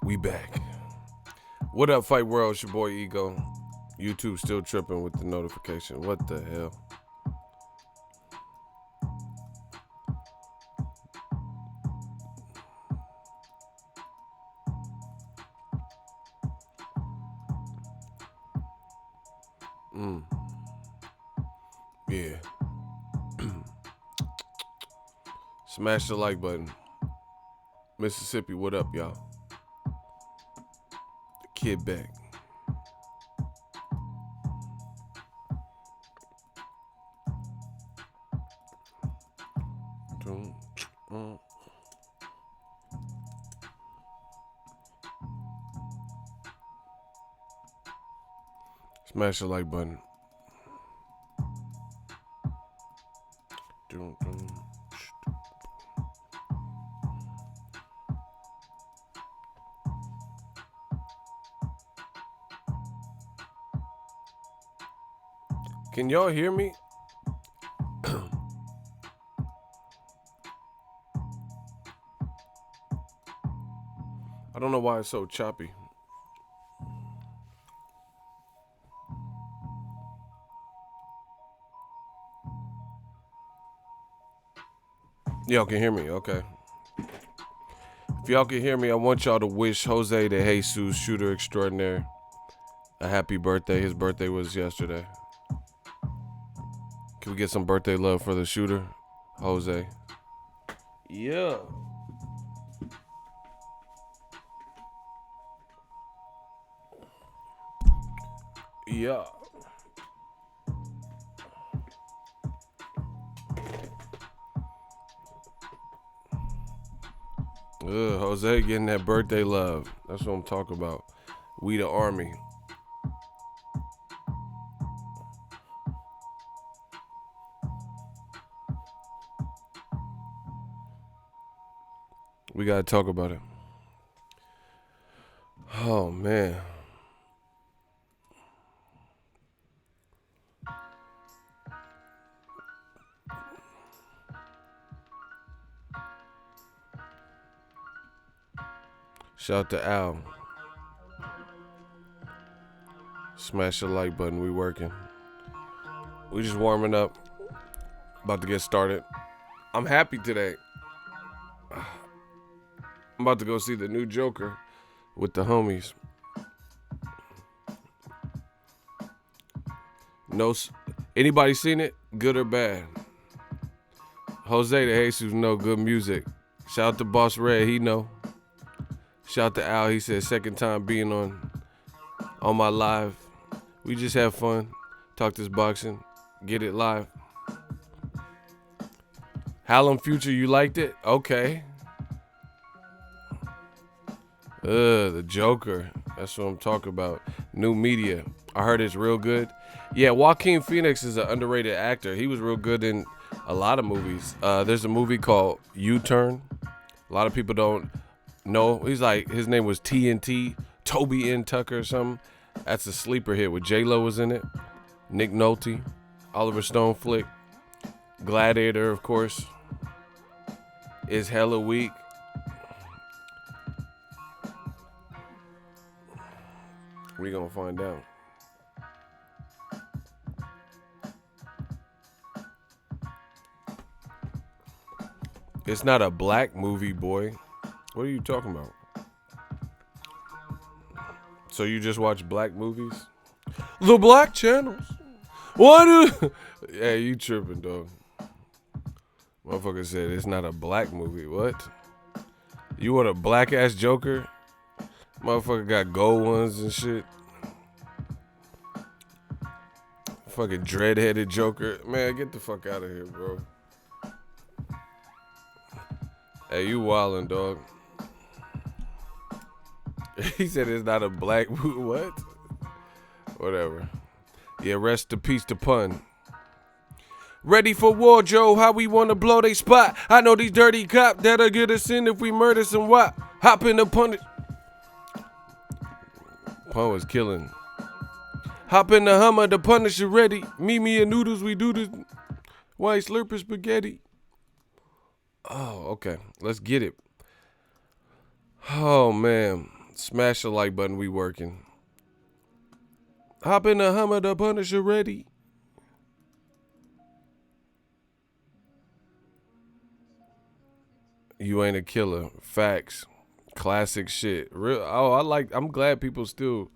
We back. What up, Fight World? It's your boy Ego. YouTube still tripping with the notification. What the hell? Yeah. Smash the like button. Mississippi, what up, y'all? The kid back. Smash the like button. Can y'all hear me? I don't know why it's so choppy. Y'all can hear me, okay. If y'all can hear me, I want y'all to wish Jose de Jesus, shooter extraordinaire, a happy birthday. His birthday was yesterday. Can we get some birthday love for the shooter, Jose? Yeah. Yeah. Jose getting that birthday love. That's what I'm talking about. We the army. We gotta talk about it. Oh man. Shout to Al. Smash the like button. We working. We just warming up. About to get started. I'm happy today. I'm about to go see the new Joker with the homies. No, anybody seen it? Good or bad? Jose de Jesus know good music. Shout out to Boss Red, he know. Shout out to Al, he said second time being on my live. We just have fun, talk this boxing, get it live. Hallam Future, you liked it? Okay. The Joker. That's what I'm talking about. New media. I heard it's real good. Yeah, Joaquin Phoenix is an underrated actor. He was real good in a lot of movies. There's a movie called U-Turn. A lot of people don't know. He's like, his name was TNT, Toby N. Tucker or something. That's a sleeper hit with J-Lo was in it. Nick Nolte, Oliver Stone flick. Gladiator, of course, is hella weak. We gonna find out. It's not a black movie, boy. What are you talking about? So you just watch black movies? The black channels. What? Yeah, you tripping, dog. Motherfucker said it's not a black movie. What? You want a black ass Joker? Motherfucker got gold ones and shit. Fucking dread-headed Joker. Man, get the fuck out of here, bro. Hey, you wildin', dog. He said it's not a black movie. What? Whatever. Yeah, rest in peace to Pun. Ready for war, Joe. How we wanna blow they spot. I know these dirty cops that'll get us in if we murder some what. Hop in the punish. Pun was killing. Hop in the Hummer, the Punisher ready. Me and noodles, we do this. White slurping spaghetti. Oh, okay. Let's get it. Oh, man. Smash the like button. We working. Hop in the Hummer, the Punisher ready. You ain't a killer. Facts. Classic shit. Real. Oh, I'm glad people still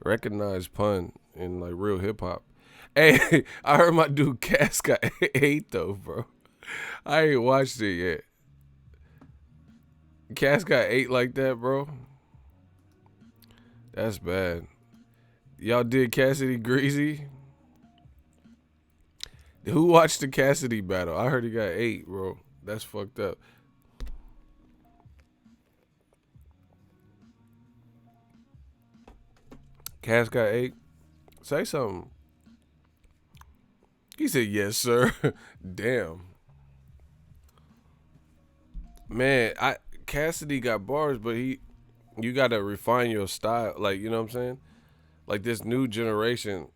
recognize pun in like real hip hop. Hey, I heard my dude Cass got 8 though, bro. I ain't watched it yet. Cass got 8 like that, bro. That's bad. Y'all did Cassidy Greasy? Who watched the Cassidy battle? I heard he got 8, bro. That's fucked up. Cass got 8. Say something. He said, yes, sir. Damn. Man, Cassidy got bars, but you gotta refine your style. Like, you know what I'm saying? Like this new generation,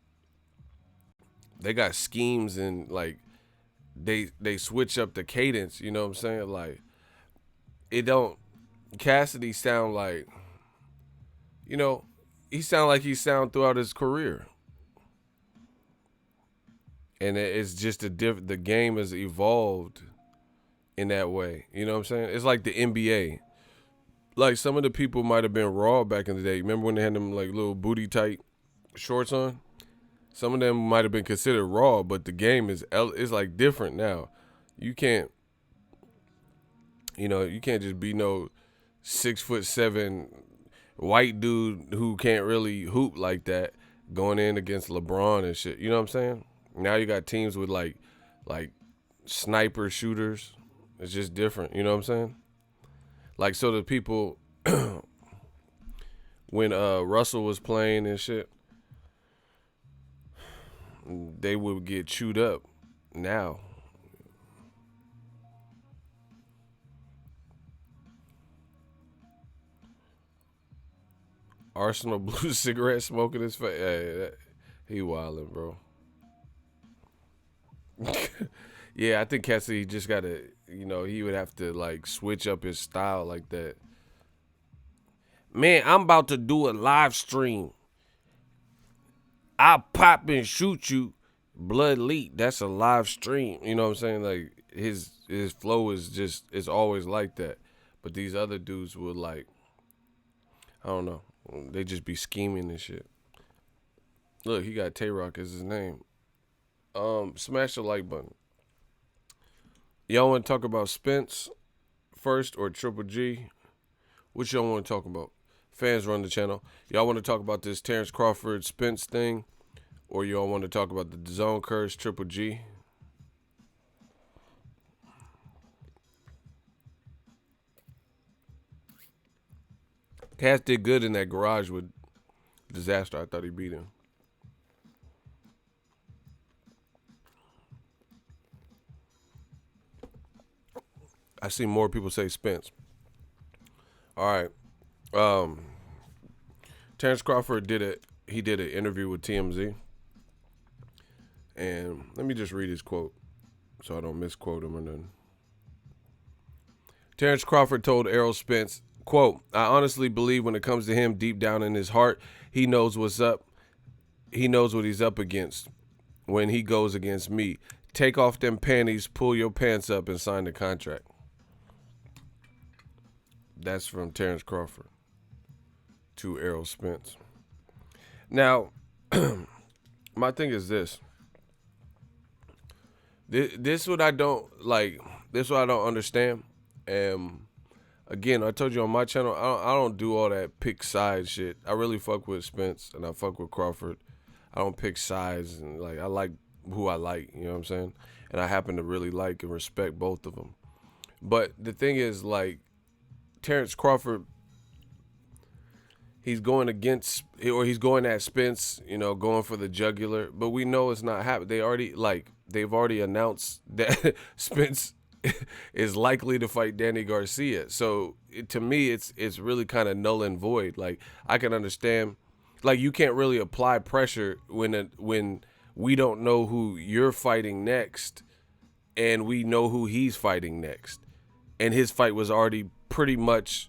they got schemes and like they switch up the cadence, you know what I'm saying? Like it don't Cassidy sound like, you know, he sound like he sound throughout his career. And it's just the game has evolved in that way. You know what I'm saying? It's like the NBA. Like some of the people might have been raw back in the day. Remember when they had them like little booty tight shorts on? Some of them might have been considered raw, but the game is like different now. You can't just be no 6'7" white dude who can't really hoop like that going in against LeBron and shit. You know what I'm saying? Now you got teams with like sniper shooters. It's just different. You know what I'm saying? Like so the people when Russell was playing and shit, they would get chewed up now. Arsenal blue cigarette smoking his face. Hey, he wildin', bro. Yeah, I think Cassidy just gotta, he would have to like switch up his style like that. Man, I'm about to do a live stream. I'll pop and shoot you. Blood leak. That's a live stream. You know what I'm saying? Like his flow is always like that. But these other dudes would like, I don't know. They just be scheming and shit. Look, he got Tay-Rock as his name. Smash the like button. Y'all want to talk about Spence first or Triple G? What y'all want to talk about? Fans run the channel. Y'all want to talk about this Terrence Crawford Spence thing? Or y'all want to talk about the Dazn curse Triple G? Cass did good in that garage with Disaster. I thought he beat him. I see more people say Spence. All right. Terrence Crawford did an interview with TMZ. And let me just read his quote so I don't misquote him or nothing. Terrence Crawford told Errol Spence, quote, I honestly believe when it comes to him deep down in his heart, he knows what's up. He knows what he's up against when he goes against me. Take off them panties, pull your pants up, and sign the contract. That's from Terrence Crawford to Errol Spence. Now, my thing is this. This what I don't like. This what I don't understand. Again, I told you on my channel, I don't do all that pick sides shit. I really fuck with Spence and I fuck with Crawford. I don't pick sides and like I like who I like. You know what I'm saying? And I happen to really like and respect both of them. But the thing is, like, Terrence Crawford, he's going against, or he's going at Spence, going for the jugular. But we know it's not happening. They've already announced that Spence is likely to fight Danny Garcia. So to me, it's really kind of null and void. Like I can understand, like you can't really apply pressure when we don't know who you're fighting next, and we know who he's fighting next, and his fight was already pretty much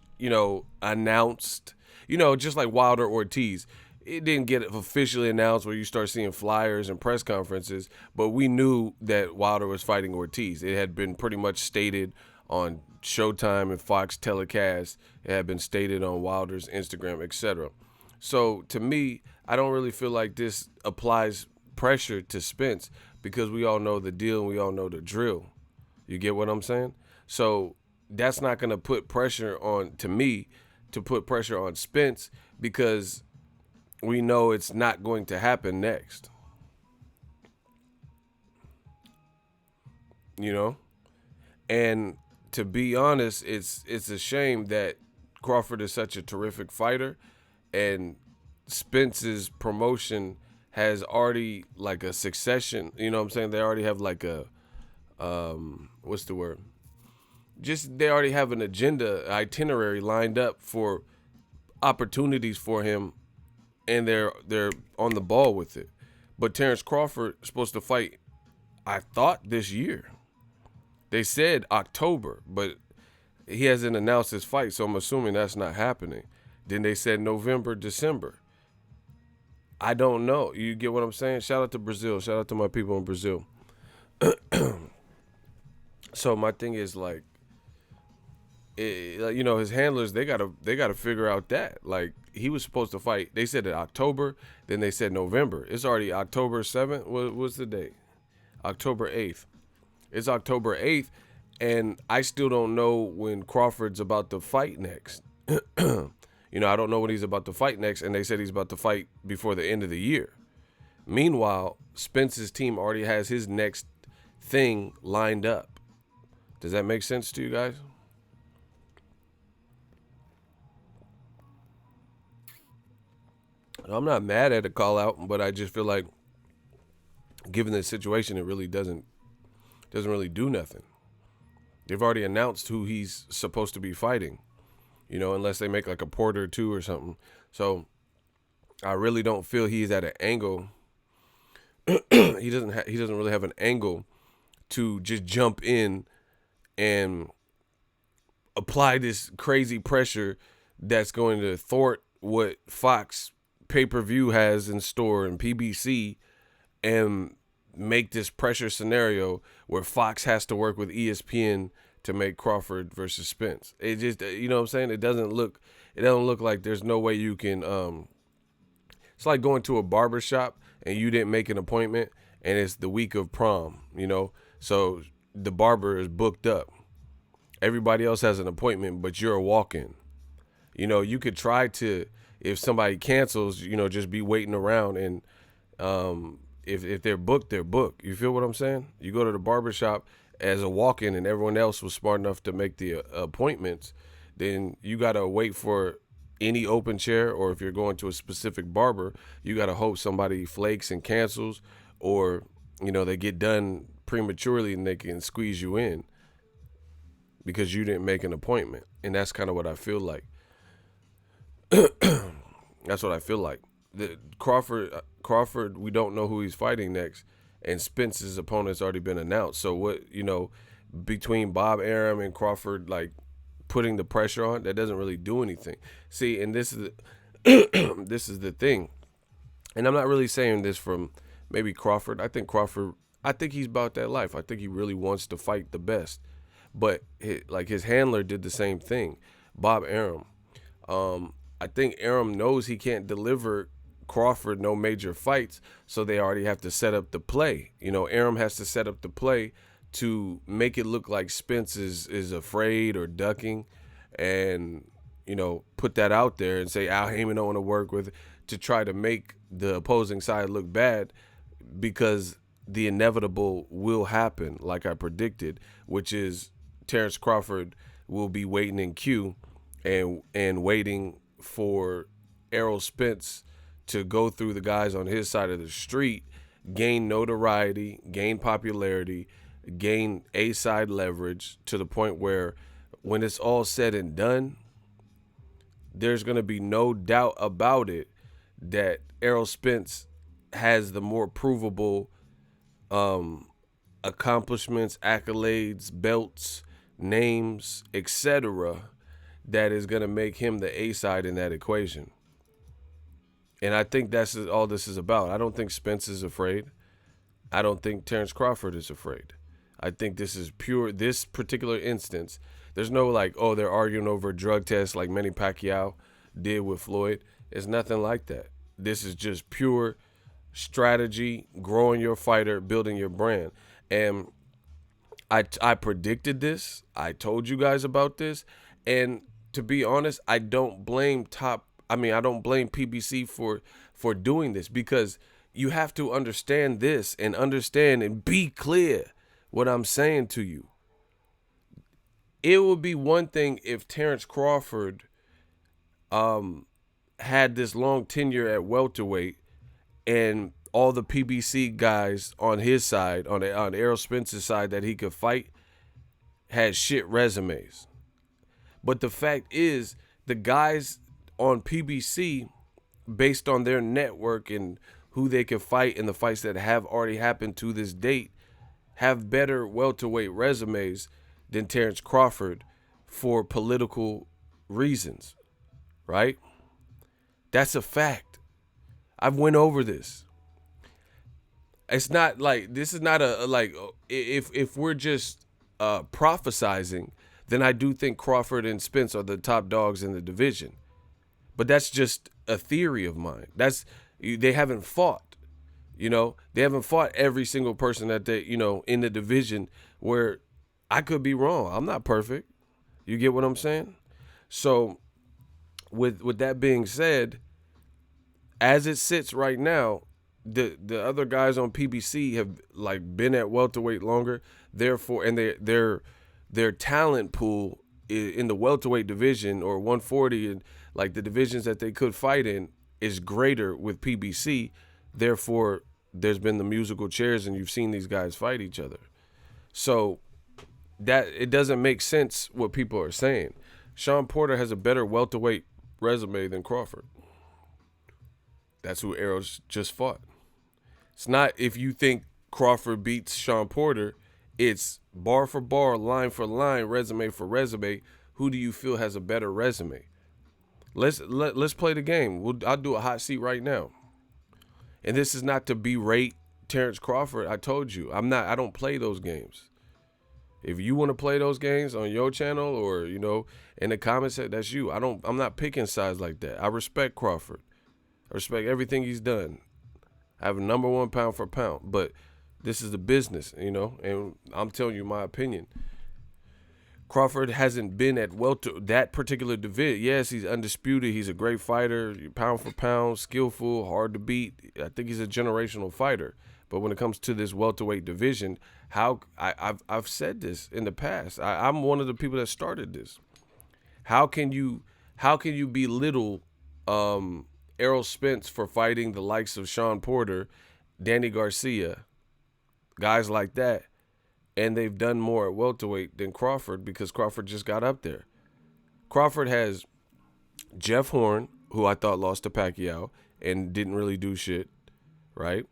announced. just like Wilder Ortiz. It didn't get officially announced where you start seeing flyers and press conferences, but we knew that Wilder was fighting Ortiz. It had been pretty much stated on Showtime and Fox telecast. It had been stated on Wilder's Instagram, etc. So to me, I don't really feel like this applies pressure to Spence because we all know the deal and we all know the drill. You get what I'm saying? So that's not going to put pressure on, to me, to put pressure on Spence because we know it's not going to happen next. And to be honest, it's a shame that Crawford is such a terrific fighter and Spence's promotion has already like a succession, you know what I'm saying? They already have like a what's the word? They already have an agenda, itinerary lined up for opportunities for him, and they're on the ball with it. But Terrence Crawford is supposed to fight, I thought, this year. They said October, but he hasn't announced his fight, so I'm assuming that's not happening. Then they said November, December. I don't know. You get what I'm saying? Shout out to Brazil. Shout out to my people in Brazil. So my thing is like, his handlers, they gotta figure out that. Like, he was supposed to fight. They said in October, then they said November. It's already October 7th. What's the date? October 8th. It's October 8th, and I still don't know when Crawford's about to fight next. I don't know when he's about to fight next, and they said he's about to fight before the end of the year. Meanwhile, Spence's team already has his next thing lined up. Does that make sense to you guys? I'm not mad at a call out, but I just feel like, given the situation, it really doesn't really do nothing. They've already announced who he's supposed to be fighting, unless they make like a Porter 2 or something. So I really don't feel he's at an angle. He doesn't really have an angle to just jump in and apply this crazy pressure that's going to thwart what Fox pay-per-view has in store and PBC, and make this pressure scenario where Fox has to work with ESPN to make Crawford versus Spence. It just, you know what I'm saying? It doesn't look like there's no way you can, it's like going to a barber shop and you didn't make an appointment and it's the week of prom, so the barber is booked up. Everybody else has an appointment, but you're a walk-in. You could try to, if somebody cancels, just be waiting around, and if they're booked, they're booked. You feel what I'm saying? You go to the barbershop as a walk-in and everyone else was smart enough to make the appointments, then you got to wait for any open chair, or if you're going to a specific barber, you got to hope somebody flakes and cancels, or, they get done prematurely and they can squeeze you in because you didn't make an appointment. And that's kind of what I feel like. That's what I feel like. Crawford, we don't know who he's fighting next, and Spence's opponent's already been announced. So what, between Bob Arum and Crawford, like putting the pressure on, that doesn't really do anything. See, and this is the thing, and I'm not really saying this from maybe Crawford. I think he's about that life. I think he really wants to fight the best, but his handler did the same thing, Bob Arum. I think Arum knows he can't deliver Crawford no major fights, so they already have to set up the play. Arum has to set up the play to make it look like Spence is afraid or ducking, and put that out there and say Al Heyman don't want to work with, to try to make the opposing side look bad, because the inevitable will happen, like I predicted, which is Terrence Crawford will be waiting in queue and waiting for Errol Spence to go through the guys on his side of the street, gain notoriety, gain popularity, gain A-side leverage, to the point where when it's all said and done, there's going to be no doubt about it that Errol Spence has the more provable accomplishments, accolades, belts, names, etc., that is going to make him the A side in that equation. And I think that's all this is about. I don't think Spence is afraid. I don't think Terrence Crawford is afraid. I think this is pure, this particular instance. There's no like, oh, they're arguing over a drug test like Manny Pacquiao did with Floyd. It's nothing like that. This is just pure strategy, growing your fighter, building your brand. And I predicted this. I told you guys about this. And to be honest, I don't blame PBC for doing this, because you have to understand this and understand and be clear what I'm saying to you. It would be one thing if Terrence Crawford had this long tenure at welterweight and all the PBC guys on his side, on Errol Spence's side that he could fight, had shit resumes. But the fact is, the guys on PBC, based on their network and who they can fight and the fights that have already happened to this date, have better welterweight resumes than Terrence Crawford for political reasons, right? That's a fact. I've went over this. It's not like, this is not a like, if we're just prophesizing, then I do think Crawford and Spence are the top dogs in the division. But that's just a theory of mine. They haven't fought. They haven't fought every single person that they, in the division, where I could be wrong. I'm not perfect. You get what I'm saying? So with that being said, as it sits right now, the other guys on PBC have like been at welterweight longer, therefore, and their talent pool in the welterweight division or 140 and like the divisions that they could fight in is greater with PBC. Therefore, there's been the musical chairs and you've seen these guys fight each other. So that it doesn't make sense what people are saying. Sean Porter has a better welterweight resume than Crawford. That's who Errol's just fought. It's not if you think Crawford beats Sean Porter, it's bar for bar, line for line, resume for resume. Who do you feel has a better resume? Let's play the game. I'll do a hot seat right now. And this is not to berate Terrence Crawford. I told you, I don't play those games. If you want to play those games on your channel or, in the comments, that's you. I'm not picking sides like that. I respect Crawford. I respect everything he's done. I have a number one pound for pound, but this is the business, and I'm telling you my opinion. Crawford hasn't been at that particular division. Yes, he's undisputed. He's a great fighter, pound for pound, skillful, hard to beat. I think he's a generational fighter. But when it comes to this welterweight division, I've said this in the past. I'm one of the people that started this. How can you belittle Errol Spence for fighting the likes of Sean Porter, Danny Garcia, guys like that, and they've done more at welterweight than Crawford because Crawford just got up there? Crawford has Jeff Horn, who I thought lost to Pacquiao and didn't really do shit, right?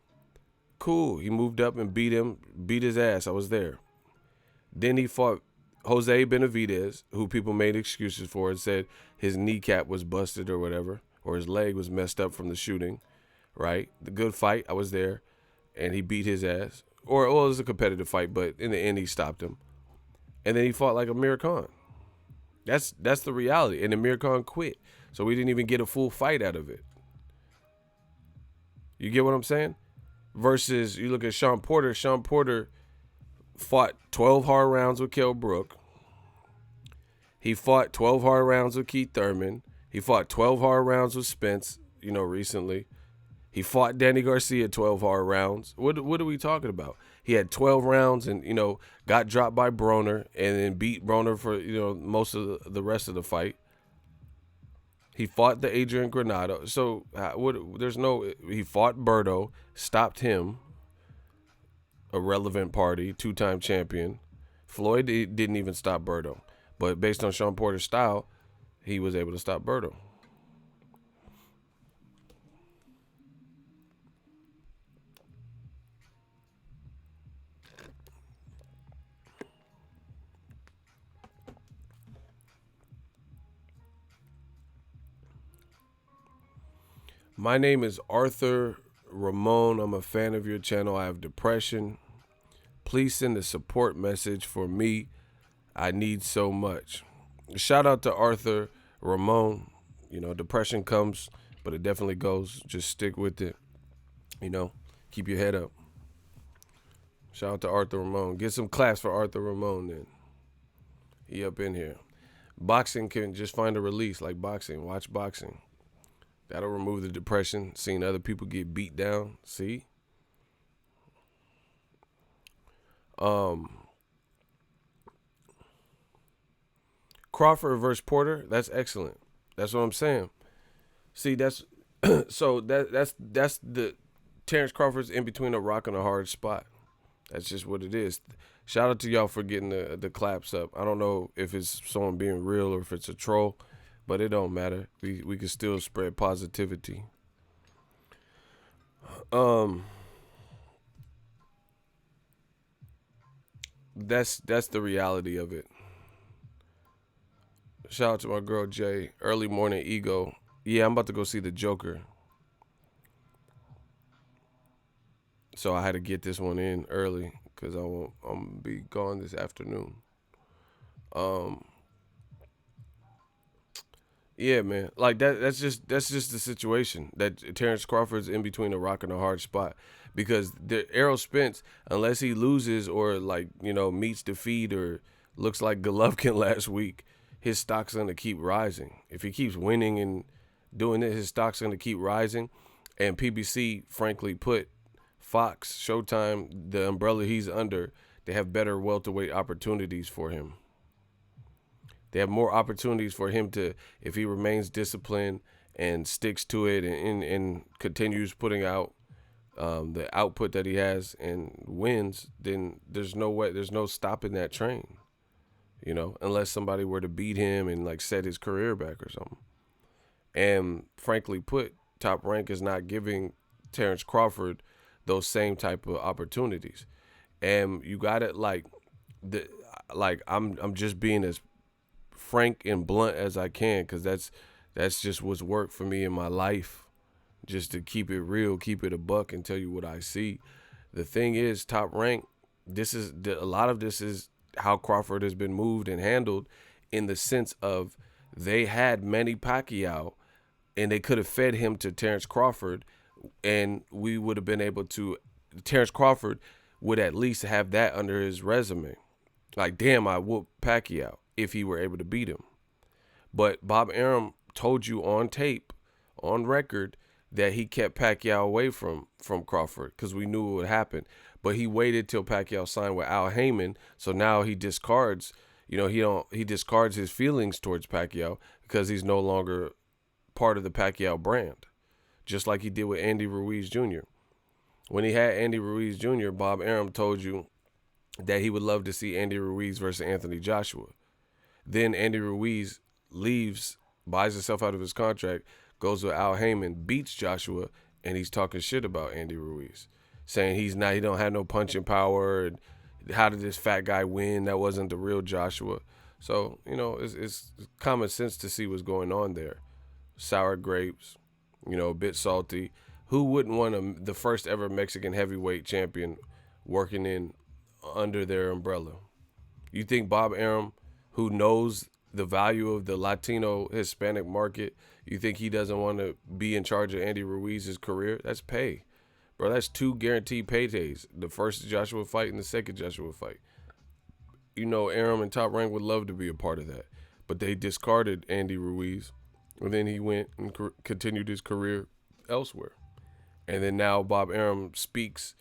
Cool. He moved up and beat his ass. I was there. Then he fought Jose Benavidez, who people made excuses for and said his kneecap was busted or whatever, or his leg was messed up from the shooting, right? The good fight. I was there, and he beat his ass. Or it was a competitive fight, but in the end, he stopped him. And then he fought like Amir Khan. That's the reality. And Amir Khan quit, so we didn't even get a full fight out of it. You get what I'm saying? Versus, you look at Sean Porter. Sean Porter fought 12 hard rounds with Kell Brook. He fought 12 hard rounds with Keith Thurman. He fought 12 hard rounds with Spence, recently. He fought Danny Garcia 12 hard rounds. What are we talking about? He had 12 rounds and, got dropped by Broner and then beat Broner for, most of the rest of the fight. He fought the Adrian Granado. So he fought Berto, stopped him, a relevant party, two-time champion. Floyd didn't even stop Berto. But based on Sean Porter's style, he was able to stop Berto. My name is Arthur Ramon. I'm a fan of your channel. I have depression. Please send a support message for me. I need so much. Shout out to Arthur Ramon. You know, depression comes, but it definitely goes. Just stick with it. You know, keep your head up. Shout out to Arthur Ramon. Get some claps for Arthur Ramon then. He up in here. Boxing can just find a release like boxing. Watch boxing. That'll remove the depression. Seeing other people get beat down. See? Crawford versus Porter. That's excellent. That's what I'm saying. See, that's so that's the Terrence Crawford's in between a rock and a hard spot. That's just what it is. Shout out to y'all for getting the claps up. I don't know if it's someone being real or if it's a troll, but it don't matter. We can still spread positivity. That's the reality of it. Shout out to my girl Jay. Early morning ego. Yeah, I'm about to go see the Joker. So I had to get this one in early because I'm gonna be gone this afternoon. Yeah, man. Like that's just the situation that Terrence Crawford's in between a rock and a hard spot because the Errol Spence, unless he loses or like meets defeat or looks like Golovkin last week, his stock's gonna keep rising. If he keeps winning and doing it, his stock's gonna keep rising. And PBC, frankly put, Fox, Showtime, the umbrella he's under, they have better welterweight opportunities for him. They have more opportunities for him to, if he remains disciplined and sticks to it and continues putting out the output that he has and wins, then there's no stopping that train, unless somebody were to beat him and like set his career back or something. And frankly put, Top Rank is not giving Terrence Crawford those same type of opportunities. And you got it I'm just being as frank and blunt as I can because that's just what's worked for me in my life, just to keep it real, keep it a buck and tell you what I see. The thing is, Top Rank, a lot of this is how Crawford has been moved and handled in the sense of they had Manny Pacquiao and they could have fed him to Terrence Crawford and we would have been able to, Terrence Crawford would at least have that under his resume. Like, damn, I whooped Pacquiao if he were able to beat him. But Bob Arum told you on tape, on record, that he kept Pacquiao away from Crawford because we knew it would happen. But he waited till Pacquiao signed with Al Heyman, so now he discards, he discards his feelings towards Pacquiao because he's no longer part of the Pacquiao brand, just like he did with Andy Ruiz Jr. When he had Andy Ruiz Jr., Bob Arum told you that he would love to see Andy Ruiz versus Anthony Joshua. Then Andy Ruiz leaves, buys himself out of his contract, goes with Al Heyman, beats Joshua, and he's talking shit about Andy Ruiz, saying he don't have no punching power, and how did this fat guy win? That wasn't the real Joshua. So, it's common sense to see what's going on there. Sour grapes, a bit salty. Who wouldn't want the first ever Mexican heavyweight champion working in under their umbrella? You think Bob Arum, who knows the value of the Latino Hispanic market, you think he doesn't want to be in charge of Andy Ruiz's career? That's pay. Bro, that's 2 guaranteed paydays. The first Joshua fight and the second Joshua fight. Arum and Top Rank would love to be a part of that. But they discarded Andy Ruiz. And then he went and continued his career elsewhere. And then now Bob Arum speaks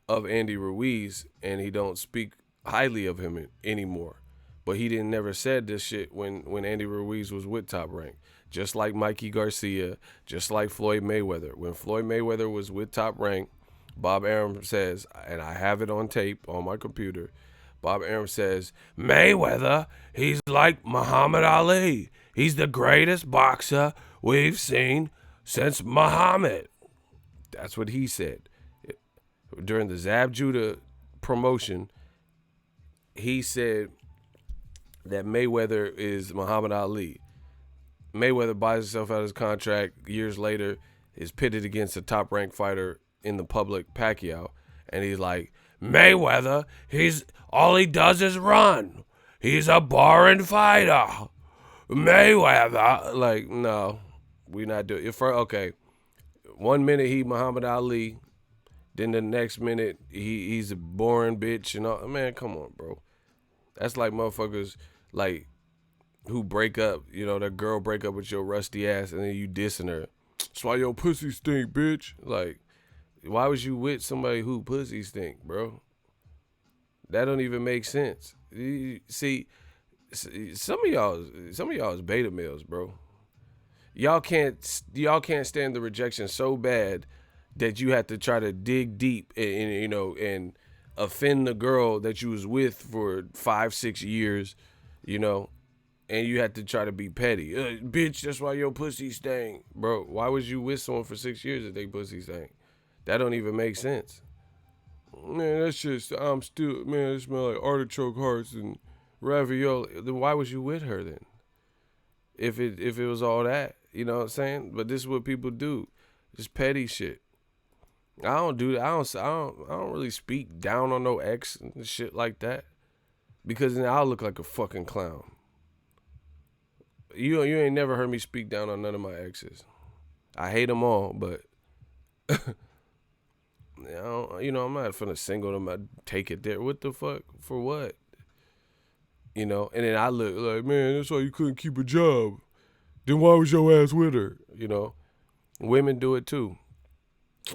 of Andy Ruiz and he don't speak highly of him anymore. But he never said this shit when Andy Ruiz was with Top Rank. Just like Mikey Garcia, just like Floyd Mayweather. When Floyd Mayweather was with Top Rank, Bob Arum says, and I have it on tape on my computer, Bob Arum says, Mayweather, he's like Muhammad Ali. He's the greatest boxer we've seen since Muhammad. That's what he said. During the Zab Judah promotion, he said that Mayweather is Muhammad Ali. Mayweather buys himself out of his contract. Years later, is pitted against a top-ranked fighter in the public, Pacquiao, and he's like, Mayweather, all he does is run. He's a boring fighter. Mayweather, like, no, we not doing it. Okay, 1 minute he Muhammad Ali, then the next minute he's a boring bitch and all. Man, come on, bro. That's like motherfuckers like who break up, that girl break up with your rusty ass and then you dissing her. That's why your pussy stink, bitch. Like, why was you with somebody who pussy stink, bro? That don't even make sense. See, some of y'all is beta males, bro. Y'all can't stand the rejection so bad that you have to try to dig deep and offend the girl that you was with for 5-6 years, and you had to try to be petty. Bitch, that's why your pussy stank. Bro, why was you with someone for 6 years if they pussy stank? That don't even make sense. Man, that's just, it smell like artichoke hearts and ravioli. Then why was you with her then? If it was all that, you know what I'm saying? But this is what people do. Just petty shit. I don't do that. I don't really speak down on no ex and shit like that. Because then I'll look like a fucking clown. You ain't never heard me speak down on none of my exes. I hate them all, but I'm not finna single them. I take it there. What the fuck? For what? And then I look like, man, that's why you couldn't keep a job. Then why was your ass with her? Women do it too.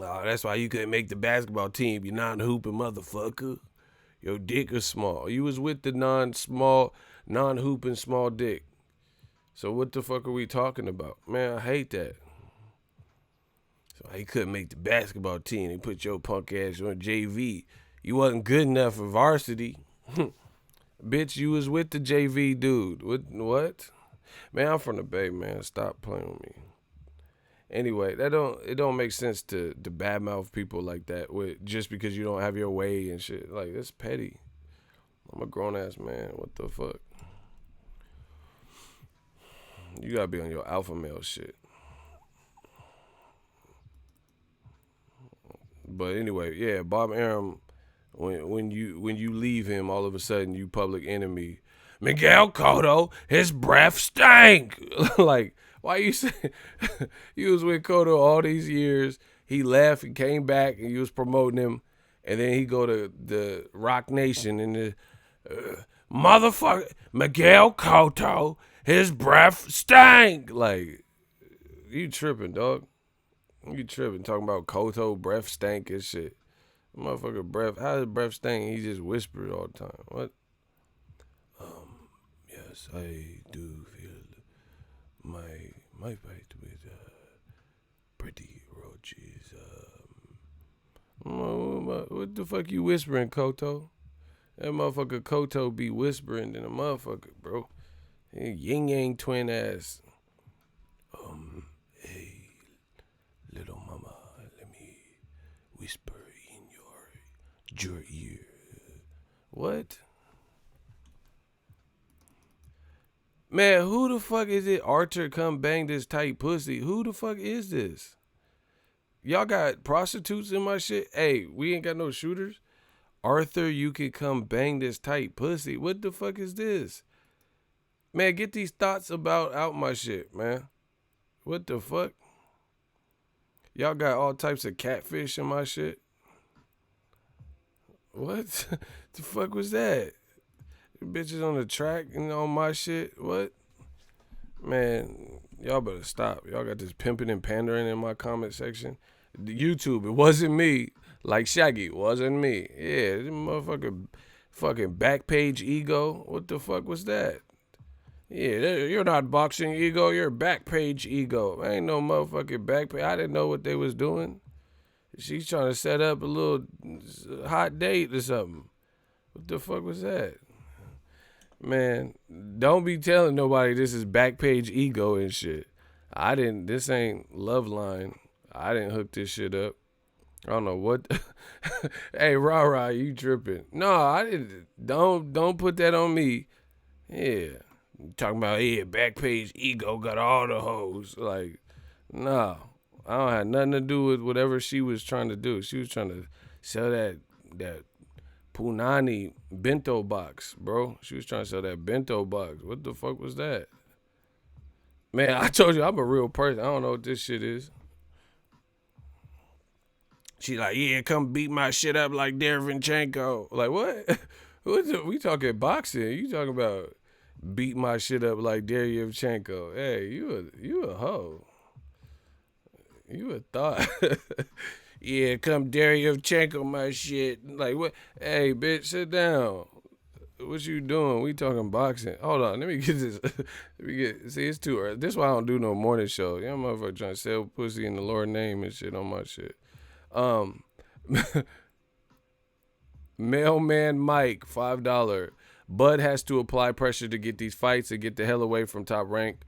Oh, that's why you couldn't make the basketball team, you non-hooping motherfucker. Your dick is small. You was with the non-hooping small dick. So what the fuck are we talking about? Man, I hate that. So he couldn't make the basketball team. They put your punk ass on JV. You wasn't good enough for varsity. Bitch, you was with the JV dude. What? Man, I'm from the Bay, man. Stop playing with me. Anyway, it don't make sense to badmouth people like that just because you don't have your way and shit. Like, that's petty. I'm a grown ass man. What the fuck? You gotta be on your alpha male shit. But anyway, yeah, Bob Arum, when you leave him, all of a sudden you public enemy. Miguel Cotto, his breath stank. Like, why you say you was with Cotto all these years? He left and came back, and you was promoting him, and then he go to the Rock Nation and the motherfucker Miguel Cotto, his breath stank. Like, you tripping, dog? You tripping? Talking about Cotto breath stank and shit. Motherfucker breath. How does breath stink? He just whispered all the time. What? Yes, I do feel my fight with pretty roaches. What the fuck you whispering, Cotto? That motherfucker Cotto be whispering than a motherfucker, bro. Yin yang twin ass. Hey, little mama, let me whisper in your ear. What? Man, who the fuck is it? Archer come bang this tight pussy. Who the fuck is this? Y'all got prostitutes in my shit? Hey, we ain't got no shooters. Arthur, you can come bang this tight pussy. What the fuck is this? Man, get these thoughts out my shit, man. What the fuck? Y'all got all types of catfish in my shit? What? The fuck was that? Bitches on the track and on my shit. What? Man, y'all better stop. Y'all got this pimping and pandering in my comment section. The YouTube, it wasn't me. Like Shaggy, it wasn't me. Yeah, this motherfucker fucking Backpage Ego. What the fuck was that? Yeah, you're not Boxingego, you're Backpage Ego. I ain't no motherfucking Backpage. I didn't know what they was doing. She's trying to set up a little hot date or something. What the fuck was that? Man, don't be telling nobody this is Backpage Ego and shit. This ain't Loveline. I didn't hook this shit up. I don't know what. Hey, rah, you tripping. No, I didn't. Don't put that on me. Yeah. Talking about, yeah, Backpage Ego got all the hoes. Like, no. I don't have nothing to do with whatever she was trying to do. She was trying to sell that Punani bento box, bro. She was trying to sell that bento box. What the fuck was that? Man, I told you I'm a real person. I don't know what this shit is. She like, yeah, come beat my shit up like Derevchenko. Like, what? We talking boxing. You talking about beat my shit up like Derevchenko. Hey, you a hoe. You a thought. Yeah, come Derevchenko my shit. Like, what? Hey, bitch, sit down. What you doing? We talking boxing. Hold on, let me get this. See, it's too early. This is why I don't do no morning show. Y'all motherfucker trying to sell pussy in the Lord name and shit on my shit. Mailman Mike, $5. Bud has to apply pressure to get these fights and get the hell away from Top Rank.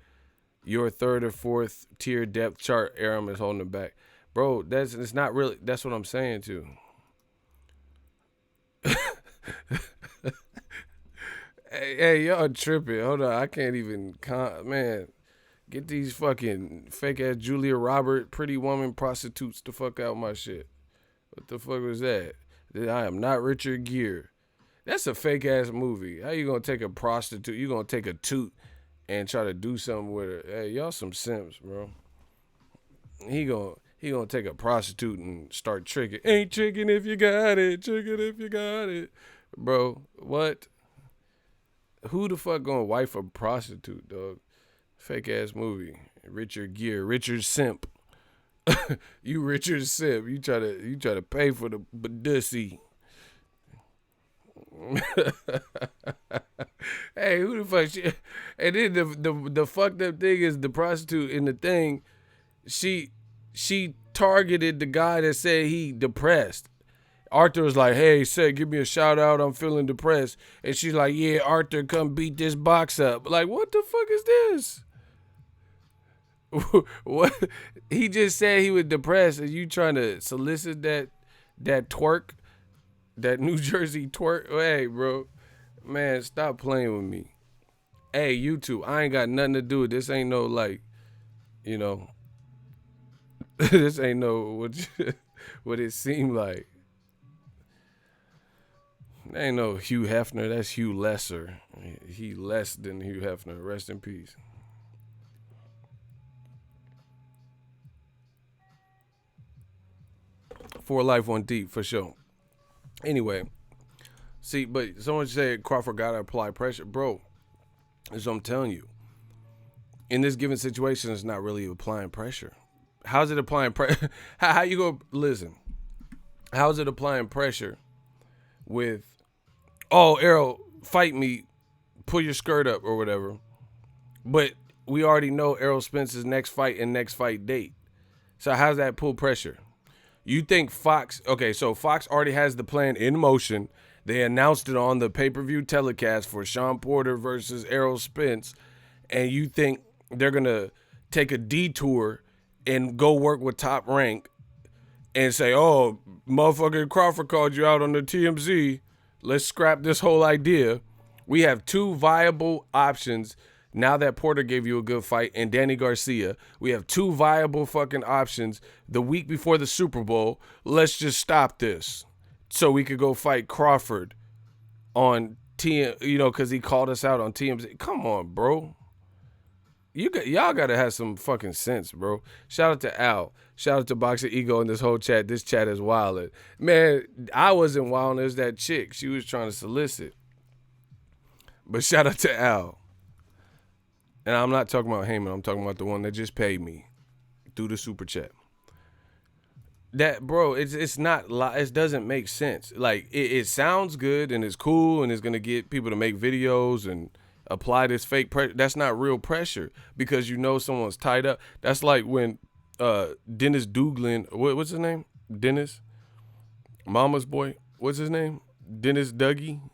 Your third or fourth tier depth chart, Arum is holding it back. Bro, it's not really, that's what I'm saying too. Hey, y'all tripping. Hold on, I can't even, man. Get these fucking fake ass Julia Roberts, pretty woman prostitutes the fuck out my shit. What the fuck was that? I am not Richard Gere. That's a fake ass movie. How you gonna take a prostitute? You gonna take a toot and try to do something with her? Hey, y'all some simps, bro. He gonna take a prostitute and start tricking. Ain't tricking if you got it. Tricking if you got it. Bro, what? Who the fuck gonna wife a prostitute, dog? Fake ass movie. Richard Gere. Richard Simp. You Richard Simp. You try to pay for the badussy. Hey, who the fuck? And then the fucked up thing is the prostitute in the thing. She targeted the guy that said he depressed. Arthur was like, hey, said, give me a shout out. I'm feeling depressed. And she's like, yeah, Arthur, come beat this box up. Like, what the fuck is this? What? He just said he was depressed, and you trying to solicit that twerk, that New Jersey twerk? Hey, bro, man, stop playing with me. Hey, you two, I ain't got nothing to do with this. Ain't no like, you know, this ain't no what it seemed like. That ain't no Hugh Hefner. That's Hugh Lesser. He less than Hugh Hefner. Rest in peace. For life, one deep, for sure. Anyway, see, but someone said Crawford got to apply pressure. Bro, that's what I'm telling you. In this given situation, it's not really applying pressure. How's it applying pressure? How you go, listen, how's it applying pressure with, oh, Errol, fight me, pull your skirt up or whatever. But we already know Errol Spence's next fight and next fight date. So how's that pull pressure? You think Fox, okay, so Fox already has the plan in motion. They announced it on the pay-per-view telecast for Sean Porter versus Errol Spence. And you think they're going to take a detour and go work with Top Rank and say, oh, motherfucker Crawford called you out on the TMZ. Let's scrap this whole idea. We have two viable options now that Porter gave you a good fight and Danny Garcia. We have two viable fucking options the week before the Super Bowl. Let's just stop this so we could go fight Crawford on because he called us out on TMZ. Come on, bro. Y'all gotta have some fucking sense, bro. Shout out to Al. Shout out to Boxingego in this whole chat. This chat is wild. Man, I wasn't wild. It was that chick. She was trying to solicit. But shout out to Al. And I'm not talking about Heyman. I'm talking about the one that just paid me through the super chat. That, bro, it's not, it doesn't make sense. Like, it sounds good and it's cool and it's going to get people to make videos and apply this fake pressure. That's not real pressure because you know someone's tied up. That's like when Dennis Douglin, what's his name? Dennis? Mama's boy? What's his name? Dennis Douglin?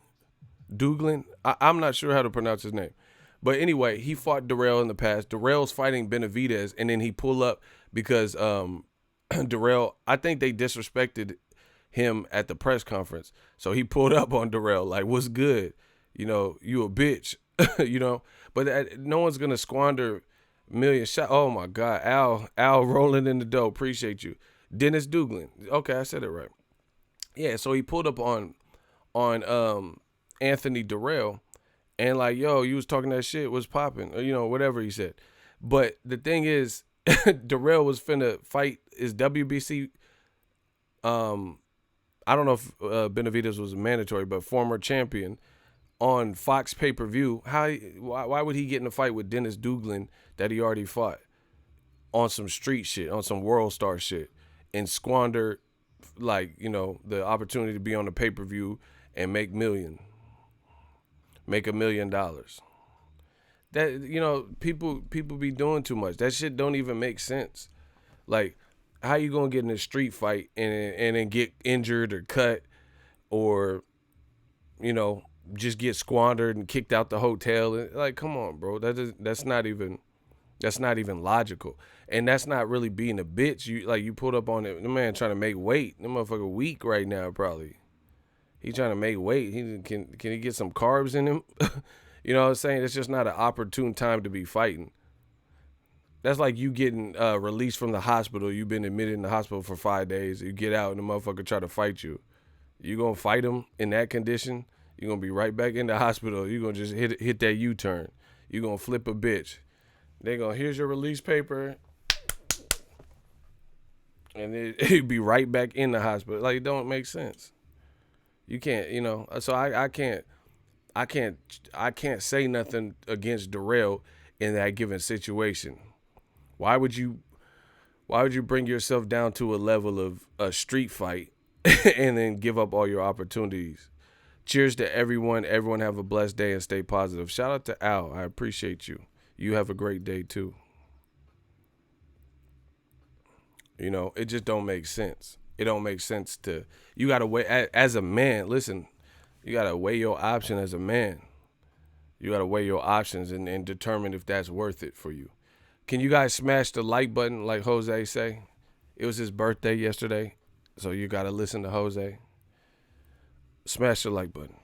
I'm not sure how to pronounce his name. But anyway, he fought Darrell in the past. Darrell's fighting Benavidez, and then he pull up because Darrell, I think they disrespected him at the press conference. So he pulled up on Darrell, like, what's good? You know, you a bitch, you know. But no one's going to squander million shot. Oh my God, Al rolling in the dough. Appreciate you, Dennis Duglin. Okay, I said it right. Yeah, so he pulled up on Anthony Durrell and like, yo, you was talking that shit, was popping, or, whatever he said. But the thing is, Durrell was finna fight his WBC. I don't know if Benavidez was mandatory, but former champion on Fox pay-per-view. Why would he get in a fight with Dennis Duglin that he already fought on some street shit, on some world star shit, and squander the opportunity to be on the pay-per-view and make $1 million. That people be doing too much. That shit don't even make sense. Like, how you gonna get in a street fight and then get injured or cut or just get squandered and kicked out the hotel? Like, come on, bro. That's not even logical. And that's not really being a bitch. You pulled up on it. The man trying to make weight. The motherfucker weak right now, probably. He trying to make weight. Can he get some carbs in him? You know what I'm saying? It's just not an opportune time to be fighting. That's like you getting released from the hospital. You've been admitted in the hospital for 5 days. You get out and the motherfucker try to fight you. You gonna fight him in that condition? You gonna be right back in the hospital. You gonna just hit that U-turn. You gonna flip a bitch. They gonna, here's your release paper. And it'd be right back in the hospital. Like, it don't make sense. You can't, so I can't say nothing against Durrell in that given situation. Why would you bring yourself down to a level of a street fight and then give up all your opportunities? Cheers to everyone. Everyone have a blessed day and stay positive. Shout out to Al. I appreciate you. You have a great day too. It just don't make sense. It don't make sense you got to weigh, as a man, listen, you got to weigh your option as a man. You got to weigh your options and determine if that's worth it for you. Can you guys smash the like button like Jose say? It was his birthday yesterday, so you got to listen to Jose. Smash the like button.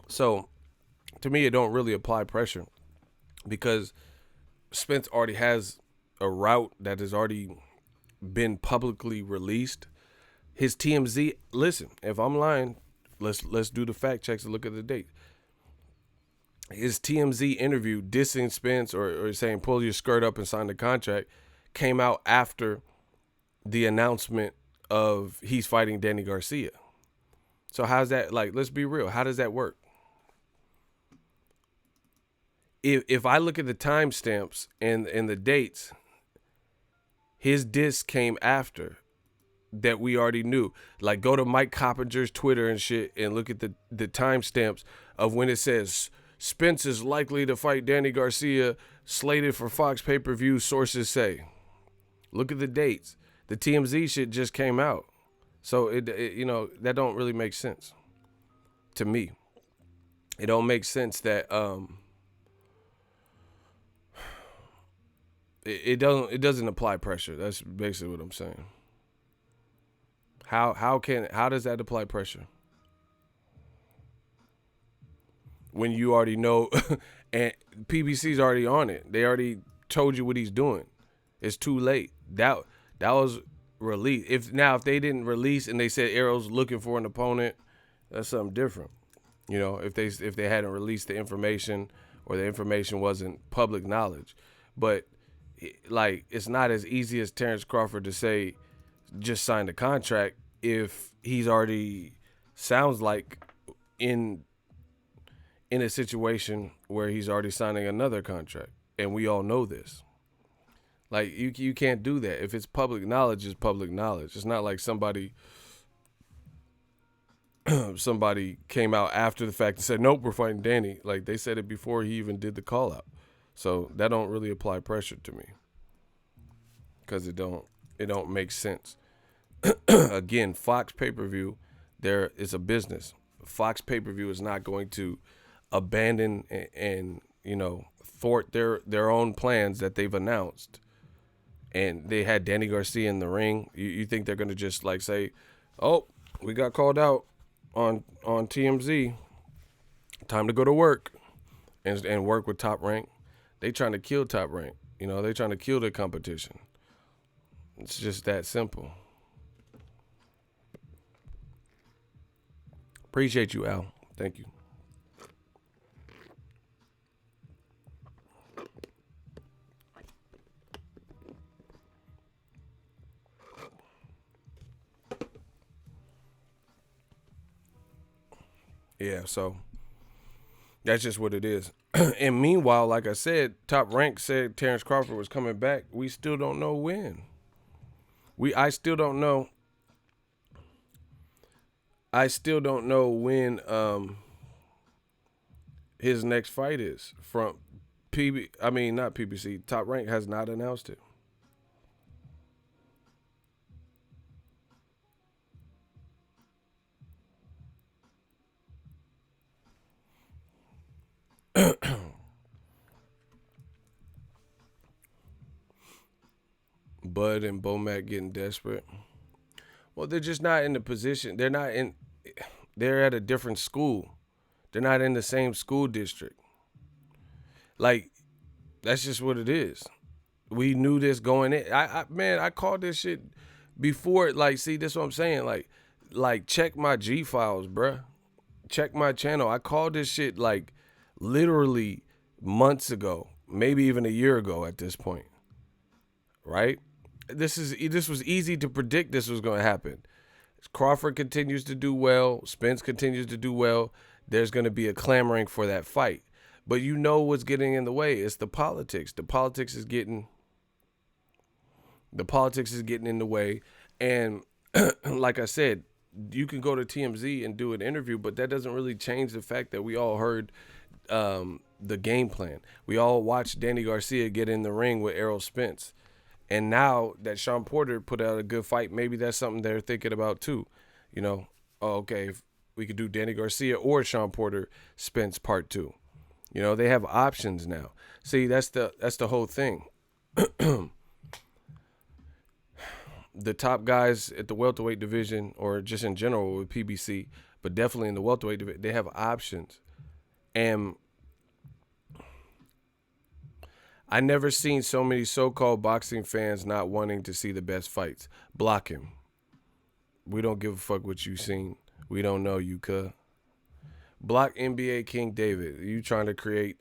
So, to me, it don't really apply pressure because Spence already has a route that has already been publicly released. His TMZ, listen, if I'm lying, let's do the fact checks and look at the date. His TMZ interview dissing Spence or saying pull your skirt up and sign the contract came out after the announcement of he's fighting Danny Garcia. So how's that, let's be real, how does that work? If I look at the timestamps and the dates, his diss came after that we already knew. Like, go to Mike Coppinger's Twitter and shit and look at the timestamps of when it says Spence is likely to fight Danny Garcia, slated for Fox pay-per-view, sources say. Look at the dates. The TMZ shit just came out. So, it that don't really make sense to me. It don't make sense that it doesn't apply pressure. That's basically what I'm saying. How does that apply pressure? When you already know and PBC's already on it. They already told you what he's doing. It's too late. That was released. If they didn't release and they said Arrow's looking for an opponent, that's something different. If they hadn't released the information or the information wasn't public knowledge. But it's not as easy as Terrence Crawford to say just sign the contract if he's already sounds like in a situation where he's already signing another contract, and we all know this. Like, you can't do that. If it's public knowledge, it's public knowledge. It's not like somebody came out after the fact and said, nope, we're fighting Danny. Like, they said it before he even did the call out. So that don't really apply pressure to me because it don't make sense. Again, Fox pay-per-view, there is a business. Fox pay-per-view is not going to abandon and thwart their own plans that they've announced. And they had Danny Garcia in the ring. You think they're going to just say, oh, we got called out. on TMZ. Time to go to work and work with Top Rank. They trying to kill Top Rank. You know, they trying to kill the competition. It's just that simple. Appreciate you, Al. Thank you. Yeah, so that's just what it is. And meanwhile, like I said, Top Rank said Terrence Crawford was coming back. We still don't know when. I still don't know. I still don't know when his next fight is from not PBC. Top Rank has not announced it. Bud and Bomac getting desperate. Well, they're just not in the position. They're at a different school. They're not in the same school district. Like, that's just what it is. We knew this going in. I called this shit before. Like, see, this is what I'm saying. Like check my G files, bruh. Check my channel. I called this shit like literally months ago, maybe even a year ago at this point. Right? This was easy to predict this was going to happen. Crawford continues to do well. Spence continues to do well. There's going to be a clamoring for that fight. But you know what's getting in the way? It's the politics. The politics is getting in the way. And like I said, you can go to TMZ and do an interview, but that doesn't really change the fact that we all heard the game plan. We all watched Danny Garcia get in the ring with Errol Spence. And now that Sean Porter put out a good fight, maybe that's something they're thinking about too. You know, okay, if we could do Danny Garcia or Sean Porter Spence part 2. You know, they have options now. See, that's the whole thing. The top guys at the welterweight division, or just in general with PBC, but definitely in the welterweight division, they have options. And I never seen so many so-called boxing fans not wanting to see the best fights. Block him. We don't give a fuck what you seen. We don't know you, cuh. Block NBA King David. You trying to create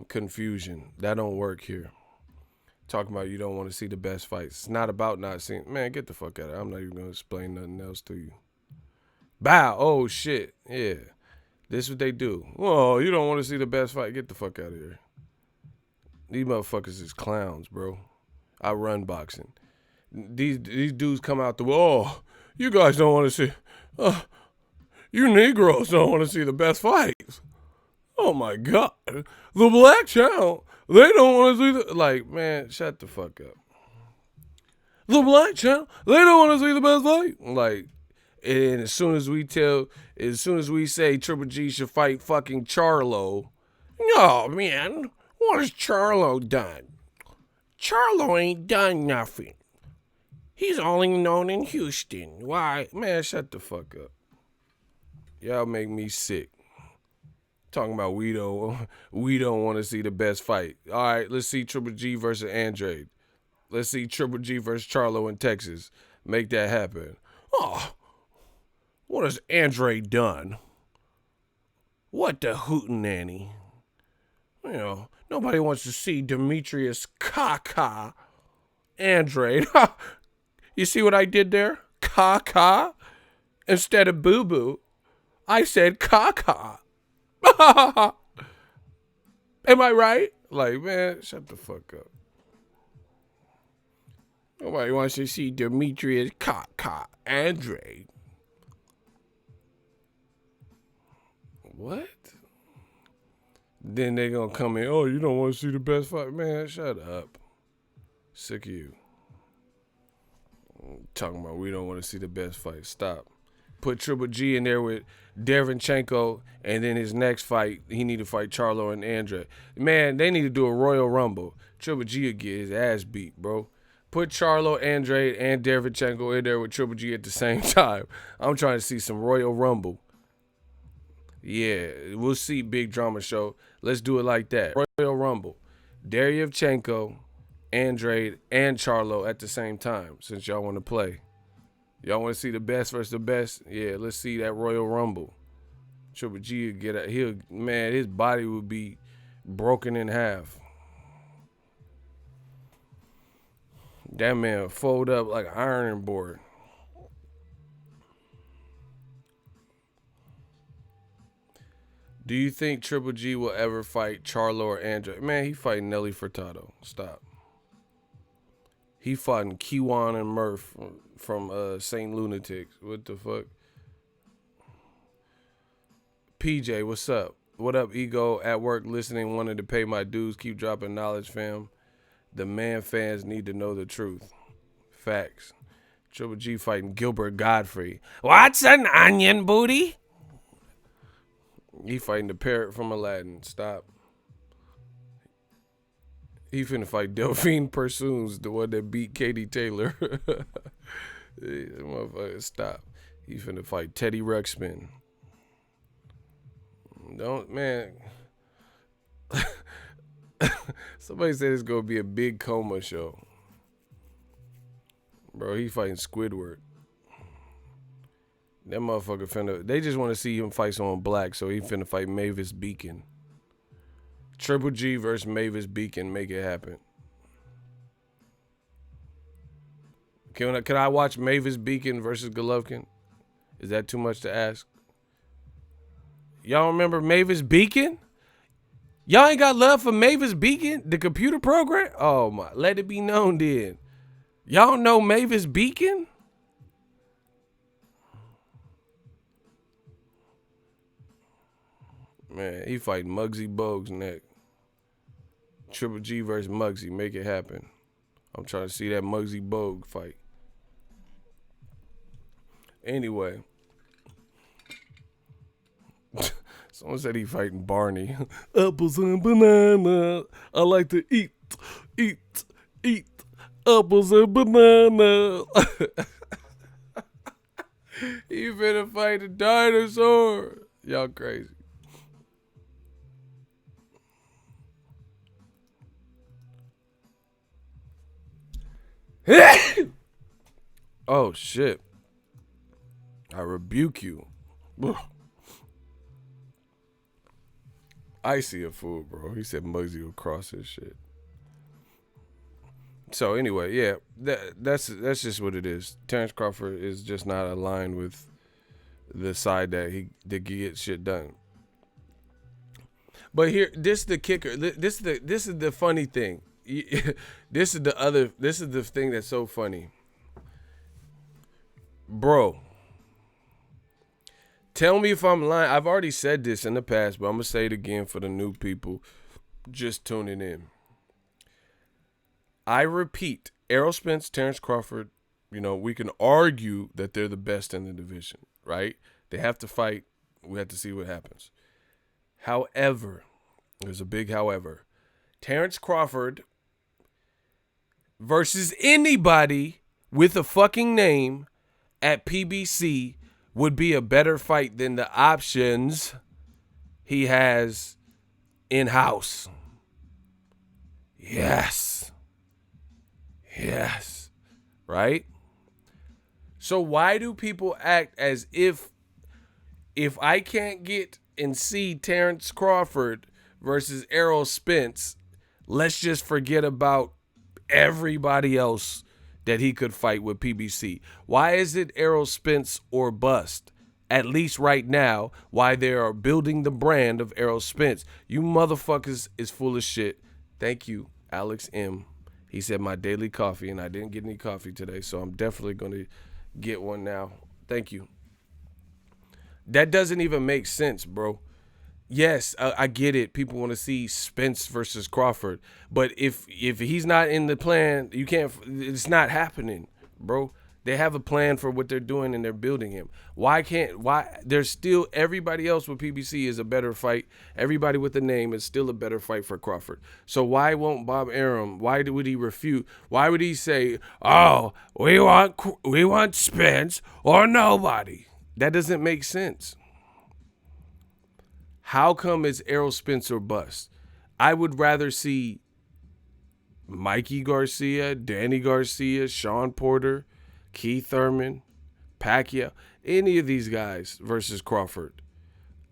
confusion. That don't work here. Talking about you don't want to see the best fights. It's not about not seeing. Man, get the fuck out of it. I'm not even going to explain nothing else to you. Bow. Oh, shit. Yeah. This is what they do. Oh, you don't want to see the best fight. Get the fuck out of here. These motherfuckers is clowns, bro. I run boxing. These dudes come out you guys don't want to see, you Negroes don't want to see the best fights. Oh my God. The Black Channel, they don't want to see like, man, shut the fuck up. The Black Channel, they don't want to see the best fight. Like, and as soon as we say Triple G should fight fucking Charlo, no, man. What has Charlo done? Charlo ain't done nothing. He's only known in Houston. Why? Man, shut the fuck up. Y'all make me sick. Talking about we don't want to see the best fight. All right, let's see Triple G versus Andrade. Let's see Triple G versus Charlo in Texas. Make that happen. Oh, what has Andrade done? What the hootenanny? You know, nobody wants to see Demetrius Kaka Andrade. You see what I did there? Kaka? Instead of boo-boo, I said Kaka. Am I right? Like, man, shut the fuck up. Nobody wants to see Demetrius Kaka Andrade. What? Then they gonna come in, oh, you don't want to see the best fight? Man, shut up. Sick of you. Talking about we don't want to see the best fight. Stop. Put Triple G in there with Derevchenko, and then his next fight, he need to fight Charlo and Andrade. Man, they need to do a Royal Rumble. Triple G will get his ass beat, bro. Put Charlo, Andrade, and Derevchenko in there with Triple G at the same time. I'm trying to see some Royal Rumble. Yeah, we'll see big drama show. Let's do it like that. Royal Rumble. Derevchenko, Andrade, and Charlo at the same time, since y'all want to play. Y'all want to see the best versus the best? Yeah, let's see that Royal Rumble. Triple G will get man, his body would be broken in half. That man fold up like an ironing board. Do you think Triple G will ever fight Charlo or Andrade? Man, he fighting Nelly Furtado. Stop. He fighting Kiwan and Murph from St. Lunatics. What the fuck? PJ, what's up? What up, Ego? At work listening, wanted to pay my dues. Keep dropping knowledge, fam. The man fans need to know the truth. Facts. Triple G fighting Gilbert Godfrey. What's an onion booty? He fighting the parrot from Aladdin. Stop. He finna fight Delphine Pursues, the one that beat Katie Taylor. Motherfucker, stop. He finna fight Teddy Ruxpin. Don't, man. Somebody said it's gonna be a big coma show. Bro, he fighting Squidward. That motherfucker finna. They just want to see him fight someone black, so he finna fight Mavis Beacon. Triple G versus Mavis Beacon, make it happen. Can I watch Mavis Beacon versus Golovkin? Is that too much to ask? Y'all remember Mavis Beacon? Y'all ain't got love for Mavis Beacon, the computer program? Oh my, let it be known then. Y'all know Mavis Beacon? Man, he fighting Muggsy Bogues next. Triple G versus Muggsy, make it happen. I'm trying to see that Muggsy Bogue fight. Anyway. Someone said he fighting Barney. Apples and banana. I like to eat apples and banana. He finna fight a dinosaur. Y'all crazy. Oh shit. I rebuke you. I see a fool, bro. He said Muggsy will cross his shit. So anyway, yeah, that's just what it is. Terrence Crawford is just not aligned with the side that get shit done. But here, this is the kicker. This is the funny thing. This is the thing that's so funny. Bro, tell me if I'm lying. I've already said this in the past, but I'm going to say it again for the new people just tuning in. I repeat, Errol Spence, Terrence Crawford, we can argue that they're the best in the division, right? They have to fight. We have to see what happens. However, there's a big however. Terrence Crawford versus anybody with a fucking name at PBC would be a better fight than the options he has in-house. Yes. Right? So why do people act as if I can't get and see Terrence Crawford versus Errol Spence, let's just forget about everybody else that he could fight with PBC? Why is it Errol Spence or bust? At least right now, why they are building the brand of Errol Spence. You motherfuckers is full of shit. Thank you, Alex M. He said my daily coffee, and I didn't get any coffee today, so I'm definitely going to get one now. Thank you. That doesn't even make sense, bro. Yes, I get it. People want to see Spence versus Crawford. But if he's not in the plan, you can't. It's not happening, bro. They have a plan for what they're doing and they're building him. Why there's still everybody else with PBC is a better fight. Everybody with the name is still a better fight for Crawford. So why won't Bob Arum? Why would he refute? Why would he say, "Oh, we want Spence or nobody"? That doesn't make sense. How come it's Errol Spence or bust? I would rather see Mikey Garcia, Danny Garcia, Sean Porter, Keith Thurman, Pacquiao, any of these guys versus Crawford.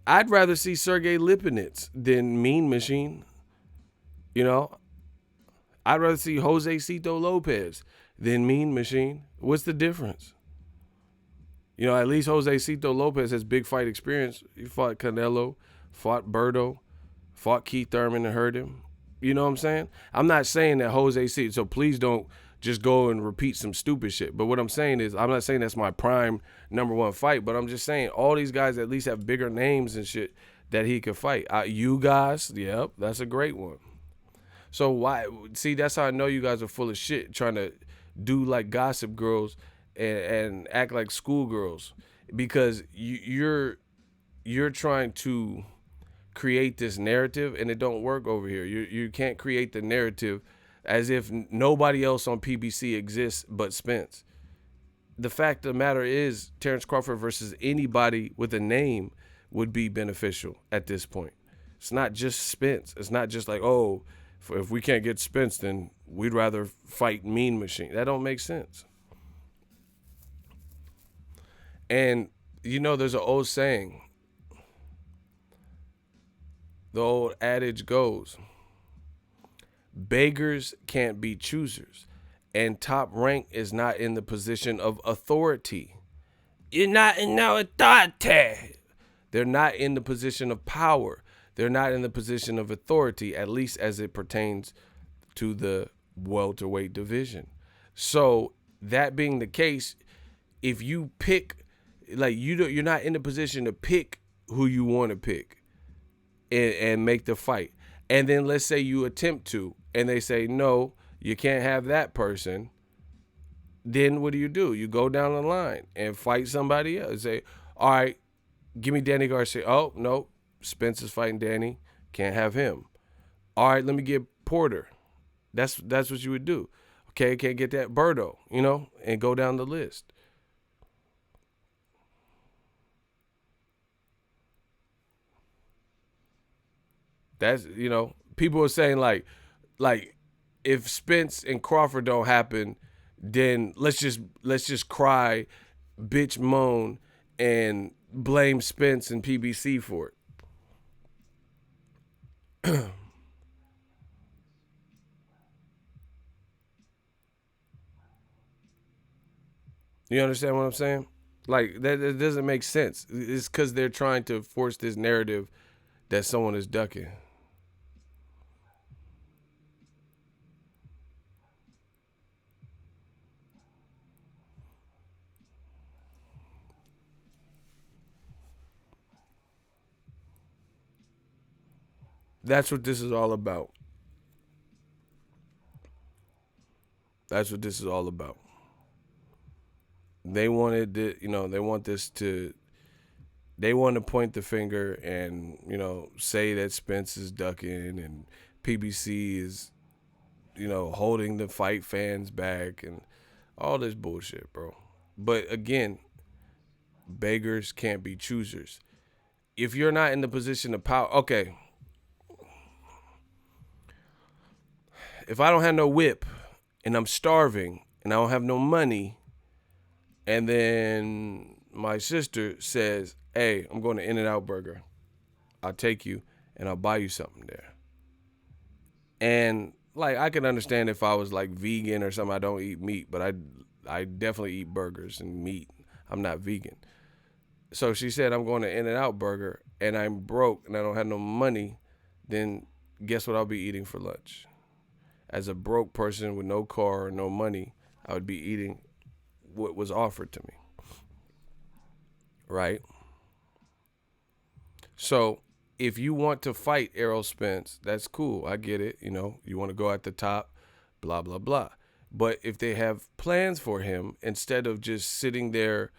I'd rather see Sergey Lipinets than Mean Machine. You know, I'd rather see Jose Cito Lopez than Mean Machine. What's the difference? You know, at least Jose Cito Lopez has big fight experience. He fought Canelo, fought Berto, fought Keith Thurman and hurt him. You know what I'm saying? I'm not saying that Jose Cito, so please don't just go and repeat some stupid shit. But what I'm saying is, I'm not saying that's my prime number one fight, but I'm just saying all these guys at least have bigger names and shit that he could fight. You guys, yep, that's a great one. So why? See, that's how I know you guys are full of shit, trying to do like Gossip Girls and act like schoolgirls, because you're trying to create this narrative and it don't work over here. You can't create the narrative as if nobody else on PBC exists but Spence. The fact of the matter is, Terrence Crawford versus anybody with a name would be beneficial at this point. It's not just Spence. It's not just like, oh, if we can't get Spence, then we'd rather fight Mean Machine. That don't make sense. And, you know, there's an old saying. The old adage goes, beggars can't be choosers, and Top Rank is not in the position of authority. You're not in no authority. They're not in the position of power. They're not in the position of authority, at least as it pertains to the welterweight division. So that being the case, if you pick, like, you're not in the position to pick who you want to pick and make the fight. And then let's say you attempt to, and they say, no, you can't have that person. Then what do? You go down the line and fight somebody else. Say, all right, give me Danny Garcia. Oh, no, Spence is fighting Danny. Can't have him. All right, let me get Porter. That's what you would do. Okay, can't get that Berto, you know, and go down the list. That's, you know, people are saying like if Spence and Crawford don't happen, then let's just cry, bitch, moan, and blame Spence and PBC for it. You understand what I'm saying? Like, that doesn't make sense. It's because they're trying to force this narrative that someone is ducking. That's what this is all about. That's what this is all about. They wanted to, you know, they want to point the finger and, you know, say that Spence is ducking and PBC is, you know, holding the fight fans back and all this bullshit, bro. But again, beggars can't be choosers. If you're not in the position of power, okay. If I don't have no whip and I'm starving and I don't have no money, and then my sister says, hey, I'm going to In-N-Out Burger. I'll take you and I'll buy you something there. And like, I could understand if I was like vegan or something. I don't eat meat, but I definitely eat burgers and meat. I'm not vegan. So she said, I'm going to In-N-Out Burger and I'm broke and I don't have no money. Then guess what I'll be eating for lunch? As a broke person with no car or no money, I would be eating what was offered to me. Right? So if you want to fight Errol Spence, that's cool. I get it. You know, you want to go at the top, blah, blah, blah. But if they have plans for him, instead of just sitting there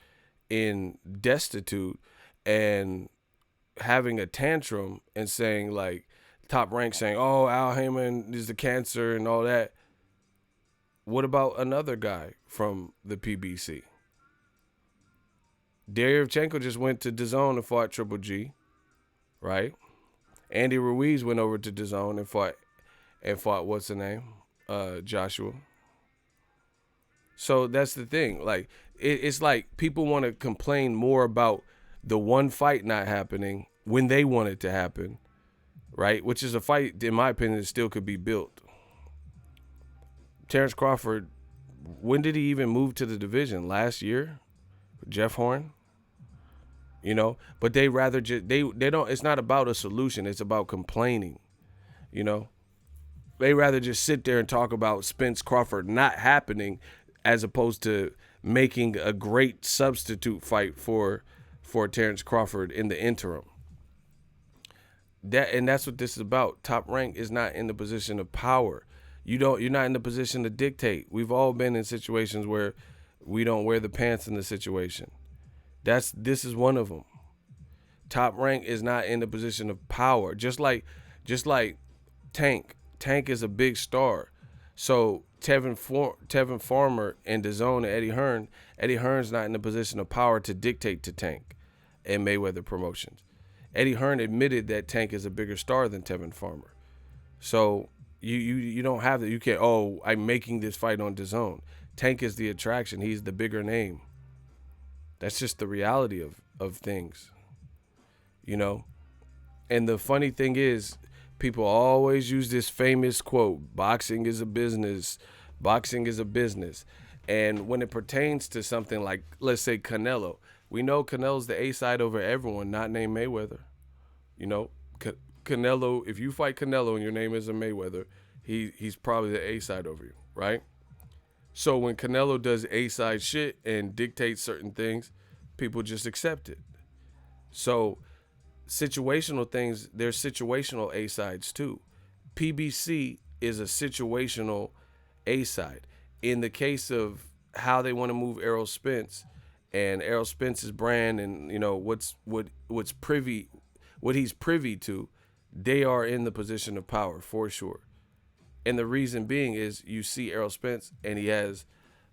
in destitute and having a tantrum and saying, like, Top Rank saying, oh, Al Heyman is the cancer and all that, what about another guy from the PBC? Deryevchenko just went to Dazn and fought Triple G, right? Andy Ruiz went over to Dazn and fought what's the name? Joshua. So that's the thing. Like, it's like people want to complain more about the one fight not happening when they want it to happen, right? Which is a fight, in my opinion, that still could be built. Terrence Crawford, when did he even move to the division? Last year? Jeff Horn? You know? But they rather just, they don't, it's not about a solution. It's about complaining, you know? They rather just sit there and talk about Spence Crawford not happening as opposed to making a great substitute fight for Terrence Crawford in the interim. That's what this is about. Top Rank is not in the position of power. You're not in the position to dictate. We've all been in situations where we don't wear the pants in the situation. This is one of them. Top Rank is not in the position of power. Just like Tank. Tank is a big star. So Tevin Farmer and Dazn and Eddie Hearn. Eddie Hearn's not in the position of power to dictate to Tank and Mayweather Promotions. Eddie Hearn admitted that Tank is a bigger star than Tevin Farmer. So you don't have that. You can't, oh, I'm making this fight on Dazn. Tank is the attraction. He's the bigger name. That's just the reality of things, you know? And the funny thing is, people always use this famous quote, boxing is a business. Boxing is a business. And when it pertains to something like, let's say, Canelo, we know Canelo's the A-side over everyone, not named Mayweather. You know, Canelo, if you fight Canelo and your name isn't Mayweather, he's probably the A-side over you, right? So when Canelo does A-side shit and dictates certain things, people just accept it. So situational things, there's situational A-sides too. PBC is a situational A-side. In the case of how they want to move Errol Spence and Errol Spence's brand and, you know, what he's privy to, they are in the position of power for sure. And the reason being is you see Errol Spence and he has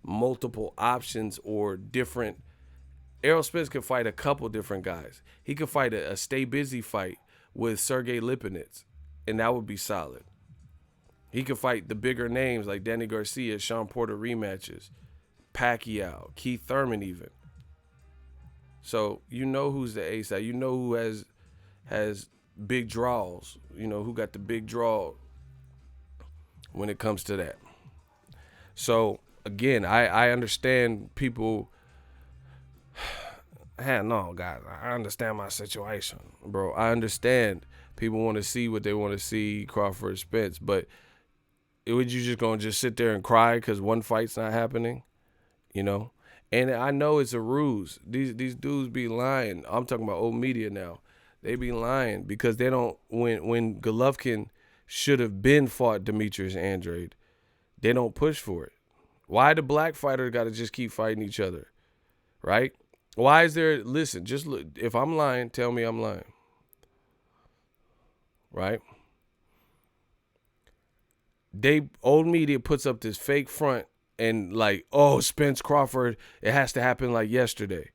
multiple options or different. Errol Spence could fight a couple different guys. He could fight a stay busy fight with Sergey Lipinets, and that would be solid. He could fight the bigger names like Danny Garcia, Sean Porter rematches, Pacquiao, Keith Thurman even. So you know who's the ace side. You know who has big draws. You know who got the big draw when it comes to that. So again, I understand people. No, guys, I understand my situation, bro. I understand people want to see what they want to see, Crawford, Spence, but would you just gonna just sit there and cry because one fight's not happening, you know? And I know it's a ruse. These dudes be lying. I'm talking about old media now. They be lying because they don't. When Golovkin should have been fought Demetrius Andrade, they don't push for it. Why the black fighter got to just keep fighting each other, right? Why is there? Listen, just look. If I'm lying, tell me I'm lying, right? Old media puts up this fake front and like, oh, Spence Crawford, it has to happen like yesterday.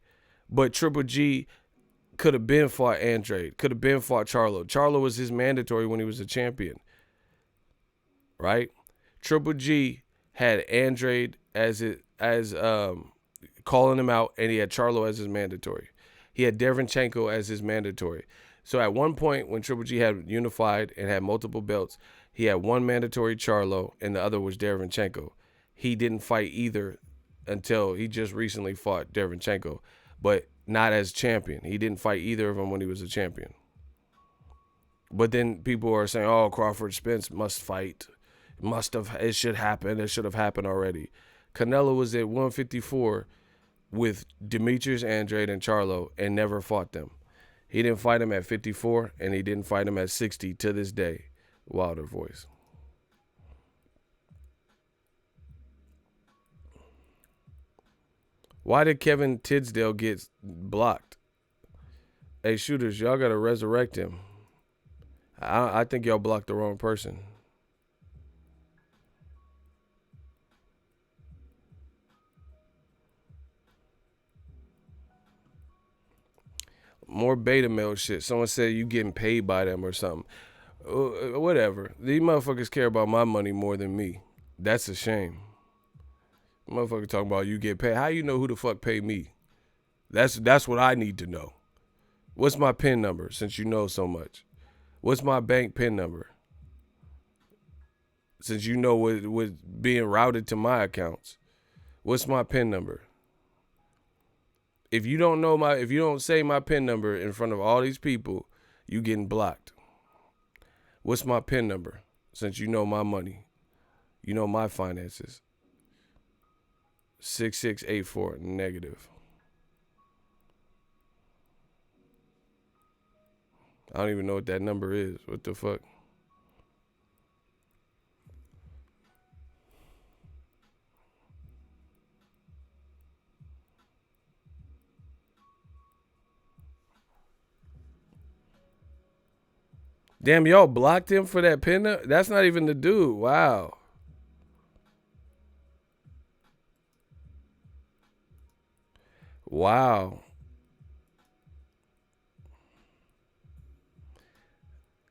But Triple G could have been fought Andrade, could have been fought Charlo. Charlo was his mandatory when he was a champion, right? Triple G had Andrade as calling him out, and he had Charlo as his mandatory. He had Derenchenko as his mandatory. So at one point when Triple G had unified and had multiple belts, he had one mandatory Charlo and the other was Derenchenko. He didn't fight either until he just recently fought Derenchenko, but not as champion. He didn't fight either of them when he was a champion. But then people are saying, oh, Crawford Spence must fight. It should happen. It should have happened already. Canelo was at 154 with Demetrius Andrade and Charlo and never fought them. He didn't fight him at 54 and he didn't fight him at 60 to this day. Wilder voice. Why did Kevin Tisdale get blocked? Hey, shooters, y'all got to resurrect him. I think y'all blocked the wrong person. More beta male shit. Someone said you getting paid by them or something. Whatever. These motherfuckers care about my money more than me. That's a shame. Motherfucker talking about you get paid. How you know who the fuck paid me? That's what I need to know. What's my PIN number since you know so much? What's my bank PIN number? Since you know what being routed to my accounts. What's my PIN number? If you don't say my PIN number in front of all these people, you getting blocked. What's my PIN number? Since you know my money. You know my finances. 6684 negative. I don't even know what that number is. What the fuck? Damn, y'all blocked him for that pin? That's not even the dude. Wow. Wow.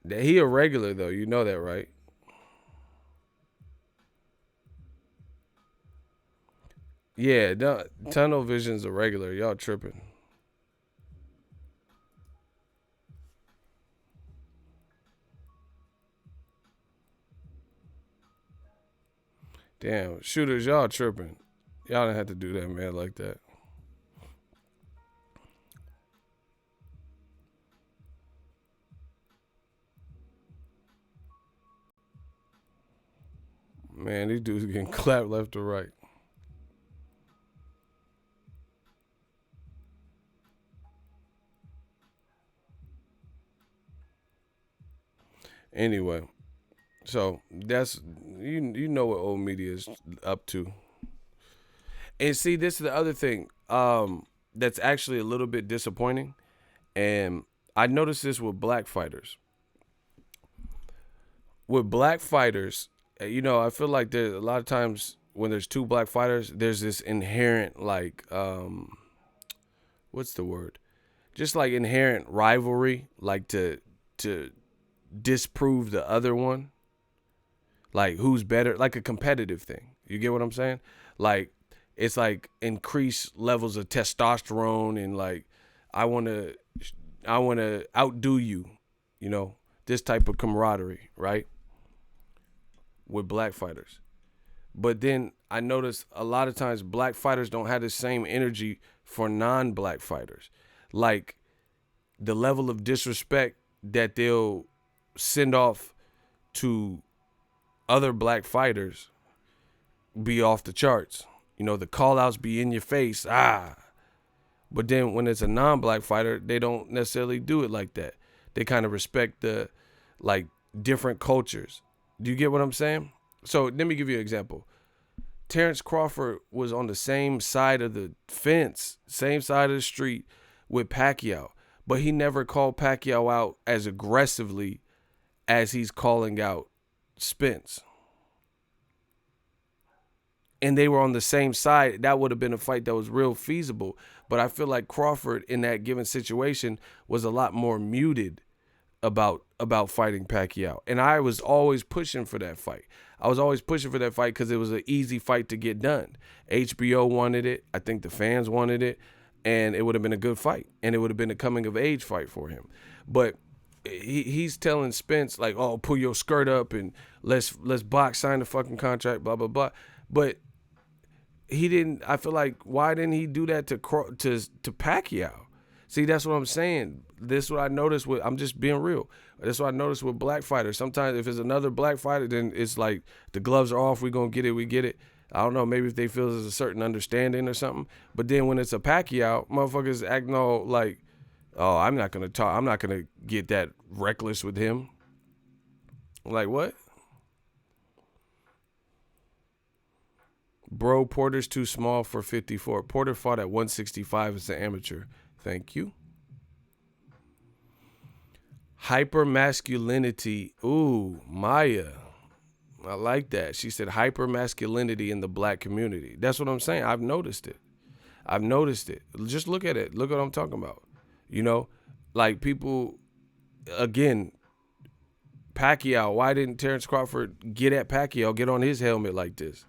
He a regular, though. You know that, right? Yeah, Tunnel Vision's a regular. Y'all tripping. Damn, shooters, y'all tripping. Y'all didn't have to do that, man, like that. Man, these dudes getting clapped left or right. Anyway, so that's you know what old media is up to. And see, this is the other thing that's actually a little bit disappointing. And I noticed this with black fighters. With black fighters, I feel like there's a lot of times when there's two black fighters, there's this inherent like what's the word? Just like inherent rivalry, like to disprove the other one. Like who's better, like a competitive thing. You get what I'm saying? Like it's like increased levels of testosterone and like I want to outdo you, this type of camaraderie, right? With black fighters. But then I notice a lot of times black fighters don't have the same energy for non-black fighters. Like the level of disrespect that they'll send off to other black fighters be off the charts. The call outs be in your face. But then when it's a non-black fighter, they don't necessarily do it like that. They kind of respect the like different cultures. Do you get what I'm saying? So let me give you an example. Terrence Crawford was on the same side of the fence, same side of the street with Pacquiao, but he never called Pacquiao out as aggressively as he's calling out Spence. And they were on the same side. That would have been a fight that was real feasible. But I feel like Crawford in that given situation was a lot more muted about fighting Pacquiao. And I was always pushing for that fight. I was always pushing for that fight because it was an easy fight to get done. HBO wanted it. I think the fans wanted it. And it would have been a good fight. And it would have been a coming of age fight for him. But he's telling Spence like, oh, pull your skirt up and let's box, sign the fucking contract, blah, blah, blah. But he didn't. I feel like why didn't he do that to Pacquiao? See, that's what I'm saying. This is what I noticed with. I'm just being real. That's what I noticed with black fighters. Sometimes if it's another black fighter, then it's like the gloves are off. We gonna get it. We get it. I don't know. Maybe if they feel there's a certain understanding or something. But then when it's a Pacquiao, motherfuckers acting all like, oh, I'm not gonna talk. I'm not gonna get that reckless with him. Like what? Bro, Porter's too small for 54. Porter fought at 165 as an amateur. Thank you. Hypermasculinity. Ooh, Maya. I like that. She said hypermasculinity in the black community. That's what I'm saying. I've noticed it. Just look at it. Look at what I'm talking about. You know, like people, again, Pacquiao. Why didn't Terrence Crawford get at Pacquiao, get on his helmet like this?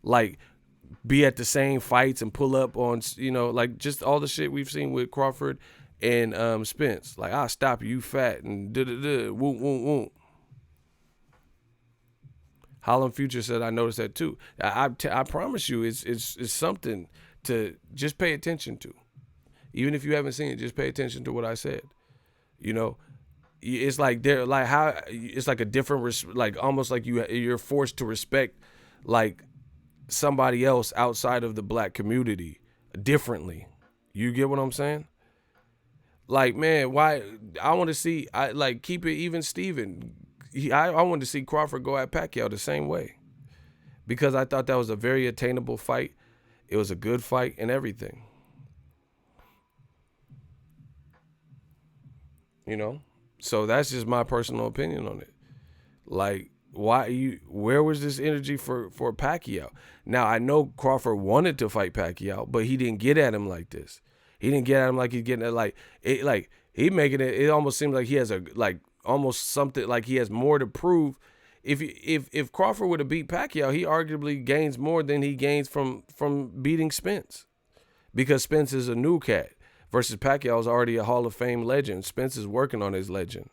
Like, be at the same fights and pull up on, like just all the shit we've seen with Crawford and Spence. Like, I'll stop you fat and da-da-da, whoop, whoop, whoop. Holland Future said, I noticed that too. I promise you, it's something to just pay attention to. Even if you haven't seen it, just pay attention to what I said. You know, it's like they're like how it's like a different, like almost like you're forced to respect like somebody else outside of the black community differently. You get what I'm saying? Like, man, why? I want to see, keep it even Steven. I wanted to see Crawford go at Pacquiao the same way because I thought that was a very attainable fight. It was a good fight and everything. You know? So that's just my personal opinion on it. Like, where was this energy for Pacquiao? Now, I know Crawford wanted to fight Pacquiao, but he didn't get at him like this. He didn't get at him like he's getting at he making it almost seems like he has almost something like he has more to prove. If Crawford would have beat Pacquiao, he arguably gains more than he gains from beating Spence, because Spence is a new cat versus Pacquiao is already a Hall of Fame legend. Spence is working on his legend.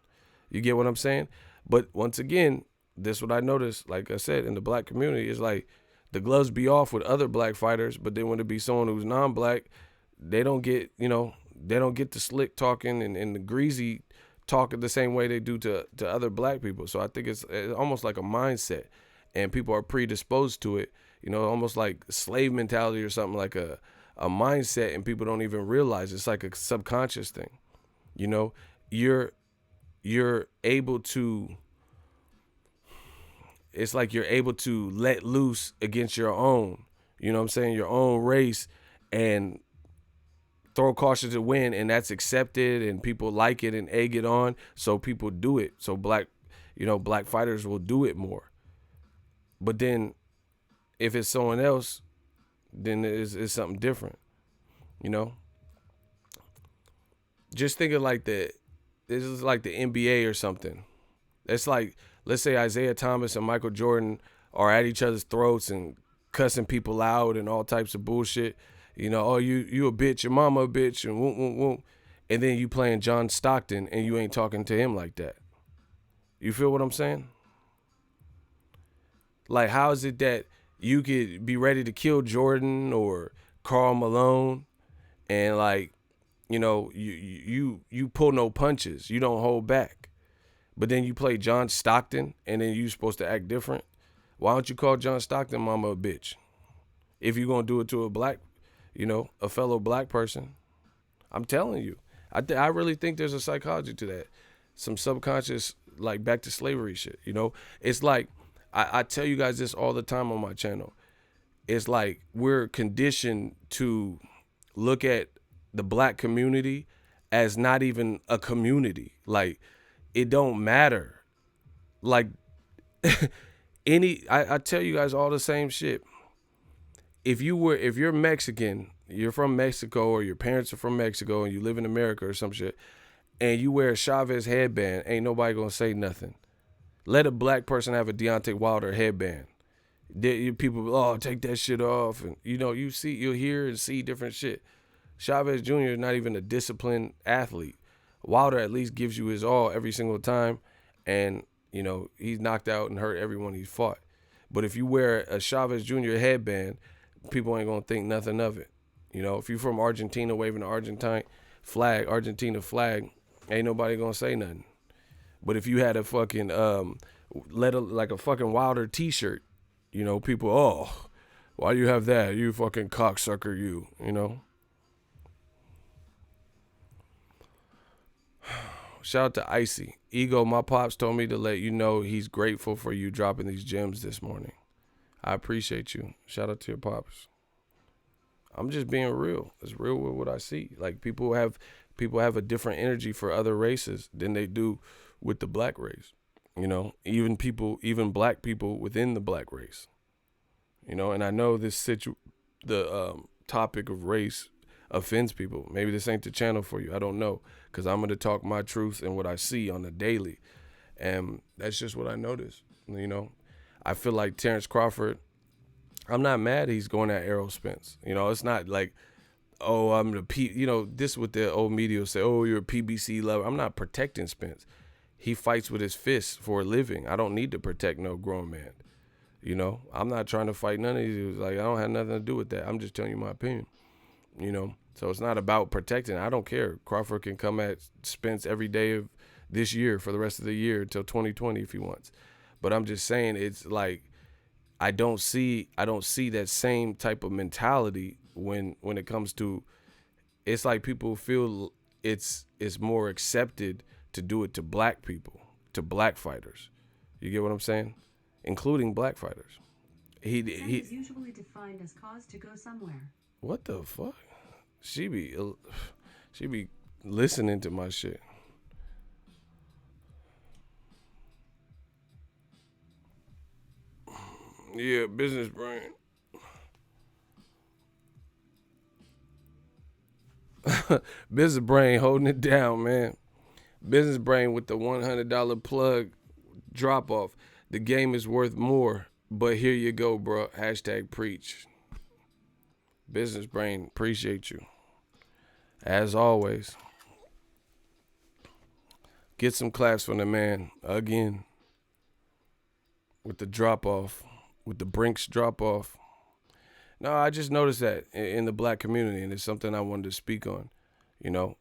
You get what I'm saying? But once again, this is what I noticed, like I said, in the black community, is like the gloves be off with other black fighters, but then when it be someone who's non-black, they don't get the slick talking and the greasy talking the same way they do to other black people. So I think it's almost like a mindset, and people are predisposed to it, almost like slave mentality or something, like a mindset, and people don't even realize it's like a subconscious thing. You're able to, it's like you're able to let loose against your own, your own race, and throw caution to win, and that's accepted, and people like it and egg it on, so people do it. So black fighters will do it more. But then if it's someone else, then it's something different. Just think of this is like the NBA or something. It's like, let's say Isaiah Thomas and Michael Jordan are at each other's throats and cussing people out and all types of bullshit. Oh, you a bitch, your mama a bitch, and whoop, whoop, whoop. And then you playing John Stockton and you ain't talking to him like that. You feel what I'm saying? Like, how is it that you could be ready to kill Jordan or Karl Malone and you pull no punches, you don't hold back, but then you play John Stockton and then you supposed to act different? Why don't you call John Stockton mama a bitch if you're going to do it to a black, a fellow black person? I'm telling you, I really think there's a psychology to that. Some subconscious, like back to slavery shit. It's like, I tell you guys this all the time on my channel. It's like we're conditioned to look at the black community as not even a community. Like, it don't matter. Like, I tell you guys all the same shit. If you're Mexican, you're from Mexico, or your parents are from Mexico and you live in America or some shit, and you wear a Chavez headband, ain't nobody gonna say nothing. Let a black person have a Deontay Wilder headband. People, take that shit off, and you'll hear and see different shit. Chavez Jr. is not even a disciplined athlete. Wilder at least gives you his all every single time, and he's knocked out and hurt everyone he's fought. But if you wear a Chavez Jr. headband, people ain't gonna think nothing of it. If you're from Argentina waving the Argentina flag, ain't nobody gonna say nothing. But if you had a fucking like a fucking Wilder t-shirt, people, why do you have that? You fucking cocksucker, you. Shout out to Icy. Ego, my pops told me to let you know he's grateful for you dropping these gems this morning. I appreciate you. Shout out to your pops. I'm just being real. It's real with what I see. Like people have a different energy for other races than they do with the black race. Even black people within the black race. And I know the topic of race offends people. Maybe this ain't the channel for you. I don't know, because I'm going to talk my truth and what I see on the daily. And that's just what I noticed. I feel like Terrence Crawford, I'm not mad he's going at Errol Spence. It's not like, oh, I'm the this is what the old media will say, oh, you're a PBC lover. I'm not protecting Spence. He fights with his fists for a living. I don't need to protect no grown man. I'm not trying to fight none of these. Like, I don't have nothing to do with that. I'm just telling you my opinion. So it's not about protecting. I don't care. Crawford can come at Spence every day of this year for the rest of the year until 2020 if he wants. But I'm just saying, it's like I don't see that same type of mentality when it comes to, it's like people feel it's more accepted to do it to black people, to black fighters. You get what I'm saying? Including black fighters. He is usually defined as cause to go somewhere. What the fuck? She be listening to my shit. Yeah, business brain. Business brain holding it down, man. Business brain with the $100 plug drop off. The game is worth more, but here you go, bro. Hashtag preach. Business brain, appreciate you. As always. Get some claps from the man again. With the drop off. With the Brinks drop off. No, I just noticed that in the black community, and it's something I wanted to speak on.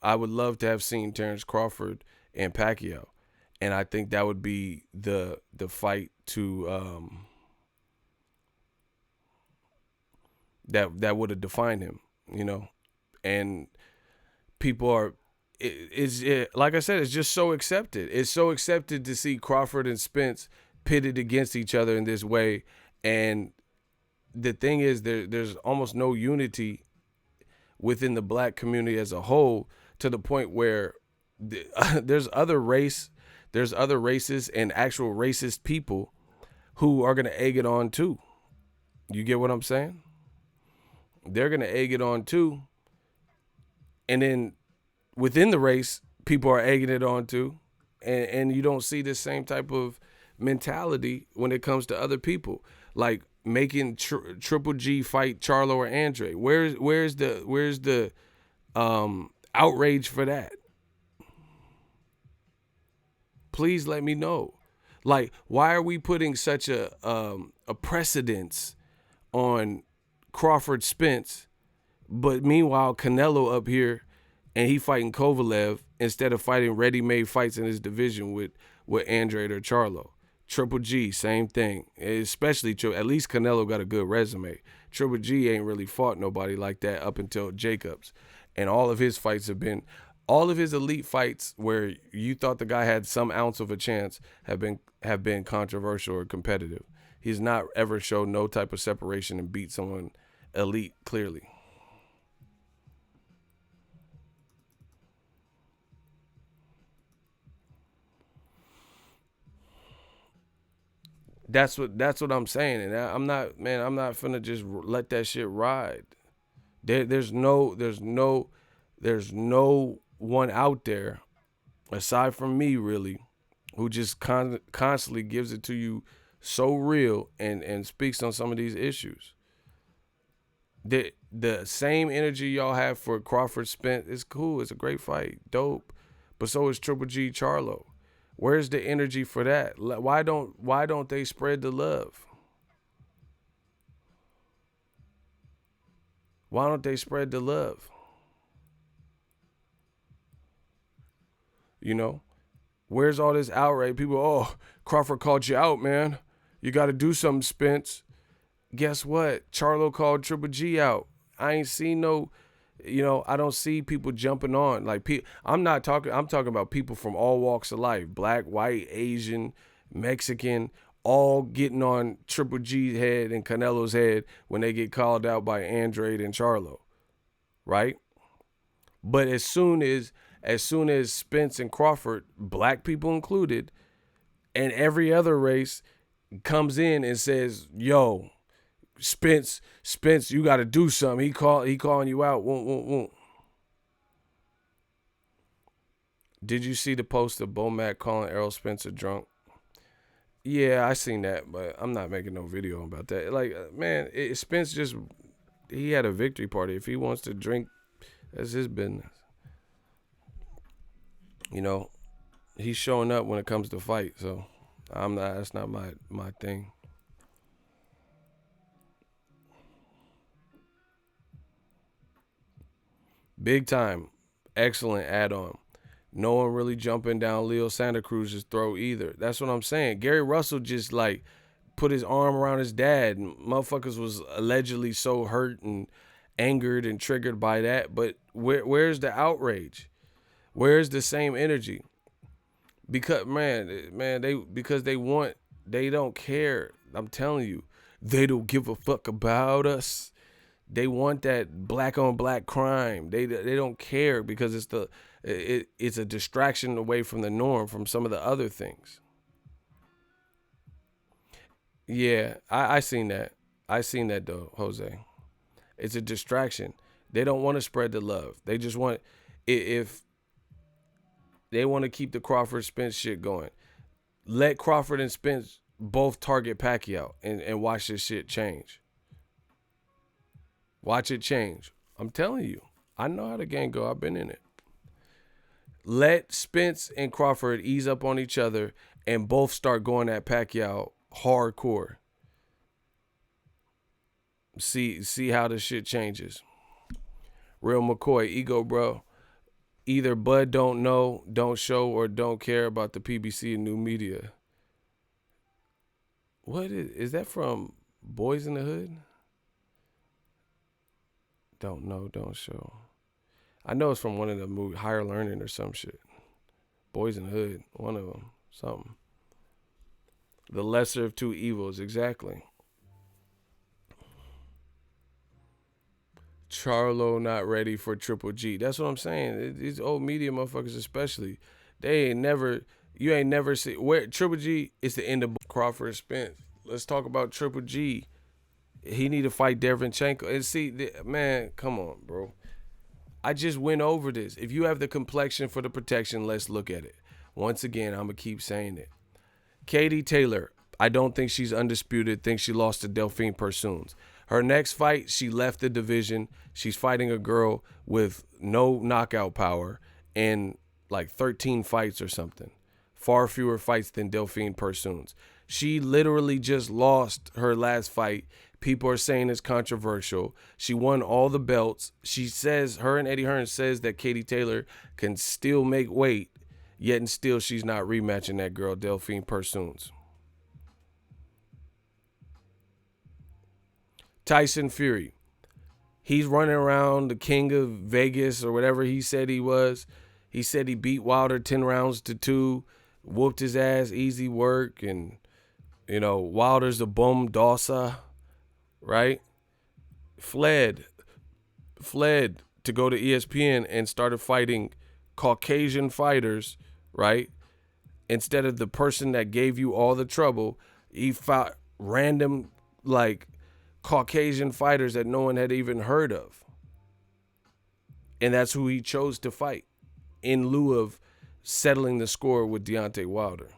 I would love to have seen Terrence Crawford and Pacquiao, and I think that would be the fight to that would have defined him. And people are like I said, it's just so accepted. It's so accepted to see Crawford and Spence pitted against each other in this way, and the thing is, there's almost no unity within the black community as a whole, to the point where there's other races and actual racist people who are going to egg it on too. You get what I'm saying? They're going to egg it on too. And then within the race, people are egging it on too. And you don't see this same type of mentality when it comes to other people. Like making Triple G fight Charlo or Andre. Where's the outrage for that? Please let me know. Like, why are we putting such a precedence on Crawford Spence, but meanwhile Canelo up here and he fighting Kovalev instead of fighting ready-made fights in his division with Andrade or Charlo? Triple G, same thing. Especially, at least Canelo got a good resume. Triple G ain't really fought nobody like that up until Jacobs. And all of his fights all of his elite fights where you thought the guy had some ounce of a chance have been controversial or competitive. He's not ever showed no type of separation and beat someone elite clearly. That's what I'm saying, and I'm not finna just let that shit ride. There's no one out there aside from me, really, who just constantly gives it to you so real and speaks on some of these issues. The same energy y'all have for Crawford Spence is cool. It's a great fight, dope, but so is Triple G Charlo. Where's the energy for that? Why don't they spread the love? Why don't they spread the love? Where's all this outrage? People, oh, Crawford called you out, man. You got to do something, Spence. Guess what? Charlo called Triple G out. I ain't seen no, I don't see people jumping on. Like, I'm talking about people from all walks of life. Black, white, Asian, Mexican, all getting on Triple G's head and Canelo's head when they get called out by Andrade and Charlo, right? But as soon as Spence and Crawford, black people included, and every other race comes in and says, "Yo, Spence, you got to do something. He calling you out." Won't. Did you see the post of Bomac calling Errol Spence a drunk? Yeah, I seen that, but I'm not making no video about that. Like, man, Spence he had a victory party. If he wants to drink, that's his business. You know, he's showing up when it comes to fight, so that's not my thing. Big time. Excellent add-on. No one really jumping down Leo Santa Cruz's throat either. That's what I'm saying. Gary Russell just like put his arm around his dad. Motherfuckers was allegedly so hurt and angered and triggered by that. But where's the outrage? Where's the same energy? Because they don't care. I'm telling you, they don't give a fuck about us. They want that black on black crime. They don't care because it's a distraction away from the norm, from some of the other things. Yeah, I seen that. I seen that though, Jose. It's a distraction. They don't want to spread the love. They just want, if they want to keep the Crawford Spence shit going, let Crawford and Spence both target Pacquiao and watch this shit change. Watch it change. I'm telling you. I know how the game go. I've been in it. Let Spence and Crawford ease up on each other and both start going at Pacquiao hardcore. See how the shit changes. Real McCoy, ego bro. Either Bud don't know, don't show, or don't care about the PBC and new media. What is that from Boys in the Hood? Don't know, don't show. I know it's from one of the movies, Higher Learning or some shit. Boys in the Hood, one of them, something. The lesser of two evils, exactly. Charlo not ready for Triple G. That's what I'm saying. These old media motherfuckers especially, you ain't never see where Triple G is the end of Crawford and Spence. Let's talk about Triple G. He need to fight Derevchenko. And see, man, come on, bro. I just went over this. If you have the complexion for the protection, let's look at it. Once again, I'm going to keep saying it. Katie Taylor, I don't think she's undisputed. Think she lost to Delphine Persoons. Her next fight, she left the division. She's fighting a girl with no knockout power and like 13 fights or something. Far fewer fights than Delphine Persoons. She literally just lost her last fight. People are saying it's controversial. She won all the belts. She says, her and Eddie Hearn says that Katie Taylor can still make weight, yet and still she's not rematching that girl, Delphine Persoons. Tyson Fury. He's running around the king of Vegas or whatever he said he was. He said he beat Wilder 10 rounds to 2, whooped his ass, easy work, and, you know, Wilder's a bum dosa. Right? Fled to go to ESPN and started fighting Caucasian fighters, right? Instead of the person that gave you all the trouble, he fought random, like, Caucasian fighters that no one had even heard of. And that's who he chose to fight in lieu of settling the score with Deontay Wilder.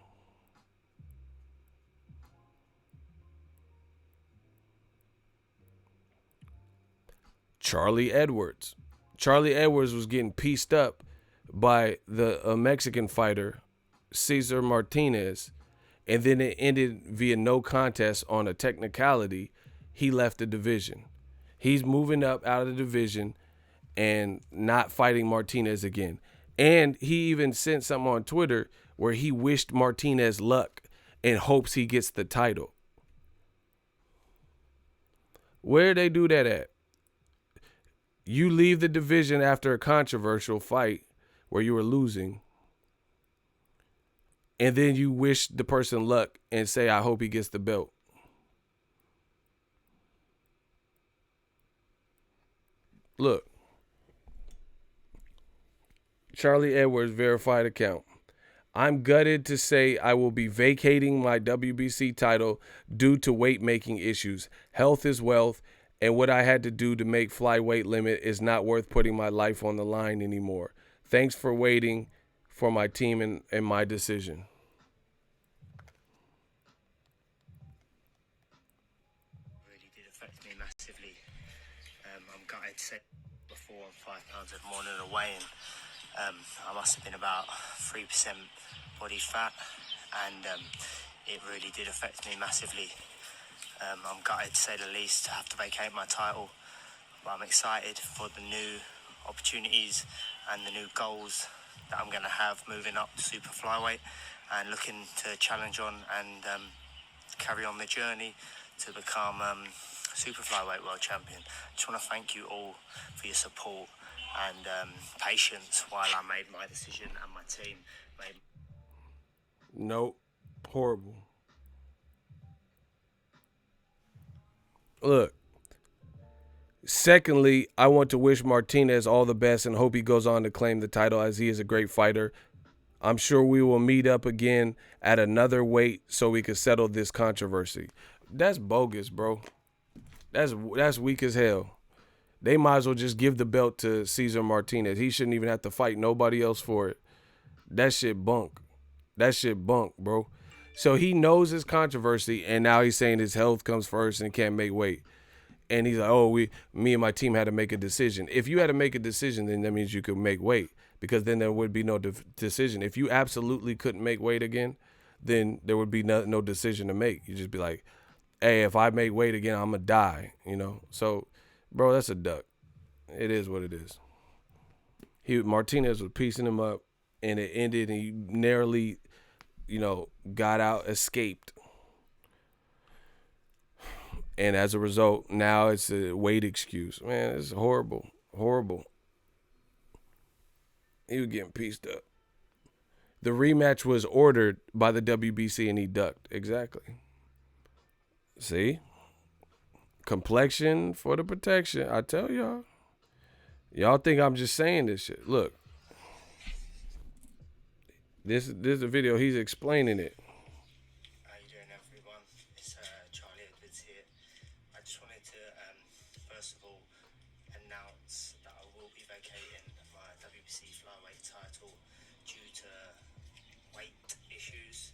Charlie Edwards. Charlie Edwards was getting pieced up by a Mexican fighter, Cesar Martinez, and then it ended via no contest on a technicality. He left the division. He's moving up out of the division and not fighting Martinez again. And he even sent something on Twitter where he wished Martinez luck and hopes he gets the title. Where they do that at? You leave the division after a controversial fight where you were losing, and then you wish the person luck and say, I hope he gets the belt. Look, Charlie Edwards verified account. I'm gutted to say I will be vacating my WBC title due to weight making issues. Health is wealth, and what I had to do to make flyweight limit is not worth putting my life on the line anymore. Thanks for waiting for my team and my decision. Really did affect me massively. I'm gutted to say before I'm 5 pounds of more than away, and I must have been about 3% body fat, and it really did affect me massively. I'm gutted to say the least to have to vacate my title, but I'm excited for the new opportunities and the new goals that I'm going to have moving up to super flyweight and looking to challenge on and carry on the journey to become super flyweight world champion. Just want to thank you all for your support and patience while I made my decision and my team made. Nope. Horrible. Look. Secondly, I want to wish Martinez all the best and hope he goes on to claim the title, as he is a great fighter. I'm sure we will meet up again at another weight so we can settle this controversy. That's bogus, bro. That's weak as hell. They might as well just give the belt to Cesar Martinez. He shouldn't even have to fight nobody else for it. That shit bunk. That shit bunk, bro. So he knows his controversy, and now he's saying his health comes first and can't make weight. And he's like, oh, me and my team had to make a decision. If you had to make a decision, then that means you could make weight, because then there would be no decision. If you absolutely couldn't make weight again, then there would be no decision to make. You'd just be like, hey, if I make weight again, I'm going to die, you know? So, bro, that's a duck. It is what it is. Martinez was piecing him up, and it ended, and he narrowly, got out, escaped. And as a result, now it's a weight excuse. Man, it's horrible. Horrible. He was getting pieced up. The rematch was ordered by the WBC and he ducked. Exactly. See? Complexion for the protection. I tell y'all. Y'all think I'm just saying this shit. Look. This is a video. He's explaining it. How you doing, everyone? It's Charlie Edwards here. I just wanted to, first of all, announce that I will be vacating my WBC flyweight title due to weight issues.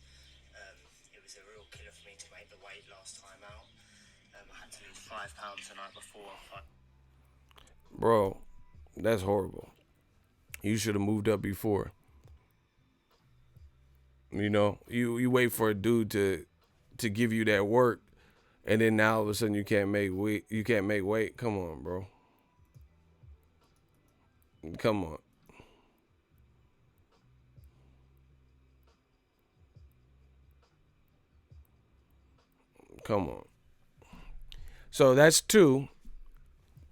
It was a real killer for me to make the weight last time out. I had to lose 5 pounds the night before. Bro, that's horrible. You should have moved up before. You wait for a dude to give you that work, and then now all of a sudden you can't make weight. You can't make weight. Come on, bro. Come on. Come on. So that's 2.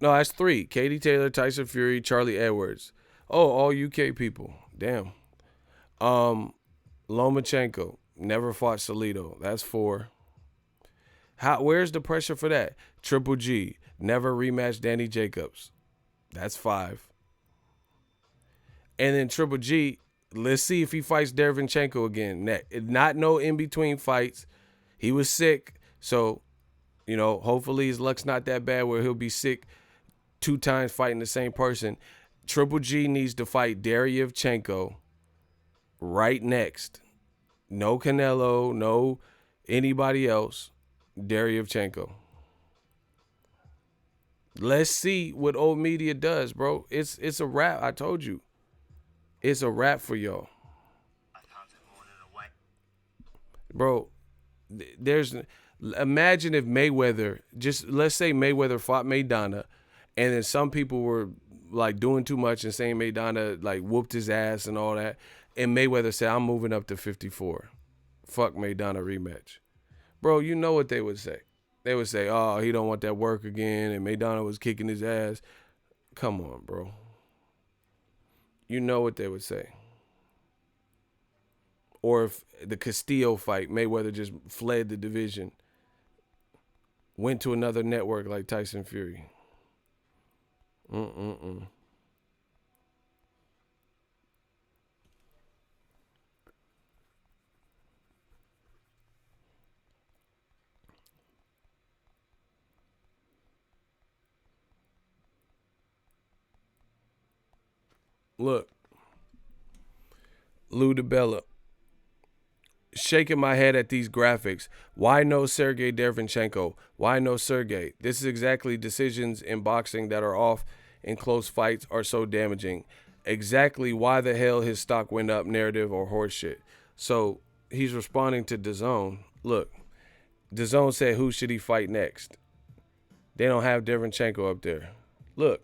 No, that's 3. Katie Taylor, Tyson Fury, Charlie Edwards. Oh, all UK people. Damn. Lomachenko never fought Salido. That's 4. Where's the pressure for that? Triple G never rematched Danny Jacobs. That's 5. And then Triple G, let's see if he fights Derevyanchenko again. Not no in between fights. He was sick, so hopefully his luck's not that bad where he'll be sick 2 times fighting the same person. Triple G needs to fight Derevyanchenko right next. No Canelo, no anybody else. Derevyanchenko. Let's see what old media does, bro. It's a wrap. I told you. It's a wrap for y'all. Bro, imagine if Mayweather, let's say Mayweather fought Maidana, and then some people were like doing too much and saying Maidana like whooped his ass and all that. And Mayweather said, I'm moving up to 54. Fuck Maidana rematch. Bro, you know what they would say. They would say, oh, he don't want that work again, and Maidana was kicking his ass. Come on, bro. You know what they would say. or if the Castillo fight, Mayweather just fled the division, went to another network like Tyson Fury. Look, Lou DiBella, shaking my head at these graphics. Why no Sergey Derevyanchenko? Why no Sergey? This is exactly decisions in boxing that are off in close fights are so damaging. Exactly why the hell his stock went up narrative or horseshit. So he's responding to Dazn. Look, Dazn said who should he fight next? They don't have Derevyanchenko up there. Look.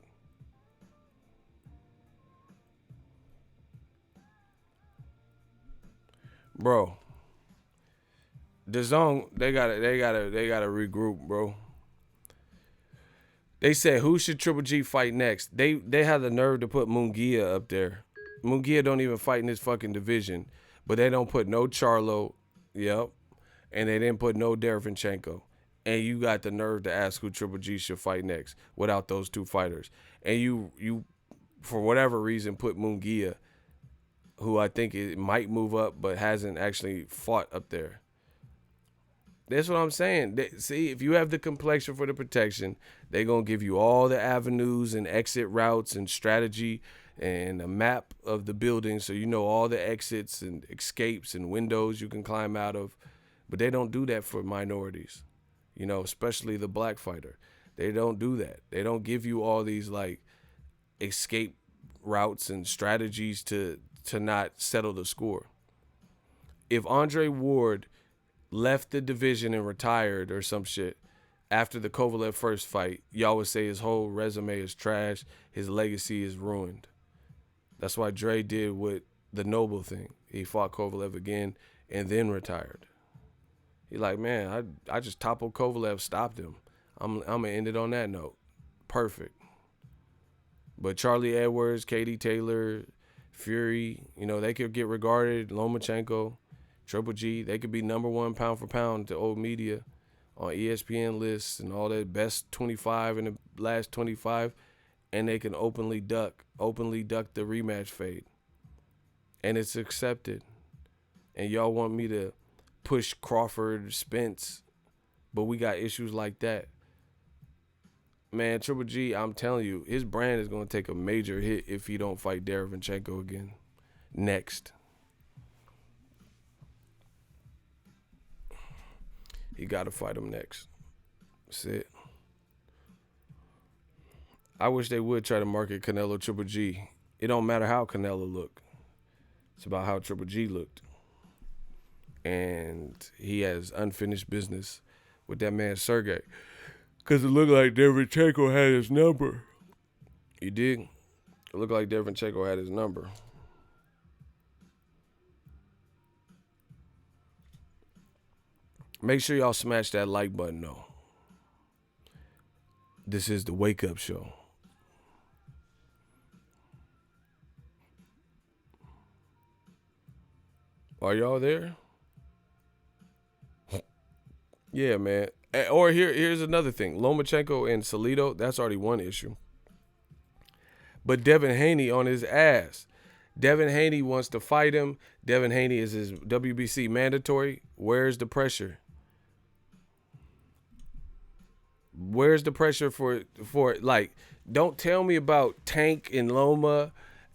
Bro. Dazn, they gotta regroup, bro. They said who should Triple G fight next? They had the nerve to put Munguia up there. Munguia don't even fight in his fucking division, but they don't put no Charlo, yep, and they didn't put no Derevyanchenko. And you got the nerve to ask who Triple G should fight next without those two fighters. And you for whatever reason put Munguia, who I think it might move up but hasn't actually fought up there. That's what I'm saying. See, if you have the complexion for the protection, they're going to give you all the avenues and exit routes and strategy and a map of the building so you know all the exits and escapes and windows you can climb out of. But they don't do that for minorities, you know, especially the black fighter. They don't do that. They don't give you all these, like, escape routes and strategies to not settle the score. If Andre Ward left the division and retired or some shit after the Kovalev first fight, y'all would say his whole resume is trash, his legacy is ruined. That's why Dre did with the Noble thing. He fought Kovalev again and then retired. He like, man, I just toppled Kovalev, stopped him. I'm going to end it on that note. Perfect. But Charlie Edwards, Katie Taylor, Fury, you know, they could get regarded, Lomachenko, Triple G, they could be number one pound for pound to old media on ESPN lists and all that, best 25 in the last 25, and they can openly duck the rematch fade. And it's accepted. And y'all want me to push Crawford, Spence, but we got issues like that. Man, Triple G, I'm telling you, his brand is going to take a major hit if he don't fight Derevyanchenko again. Next. He got to fight him next. That's it. I wish they would try to market Canelo Triple G. It don't matter how Canelo look. It's about how Triple G looked. And he has unfinished business with that man Sergey. Because it looked like Derevyanchenko had his number. You dig? It looked like Derevyanchenko had his number. Make sure y'all smash that like button, though. This is the Wake Up Show. Are y'all there? Yeah, man. Or here's another thing. Lomachenko and Salido, that's already one issue. But Devin Haney on his ass. Devin Haney wants to fight him. Devin Haney is his WBC mandatory. Where's the pressure? Where's the pressure for like, don't tell me about Tank and Loma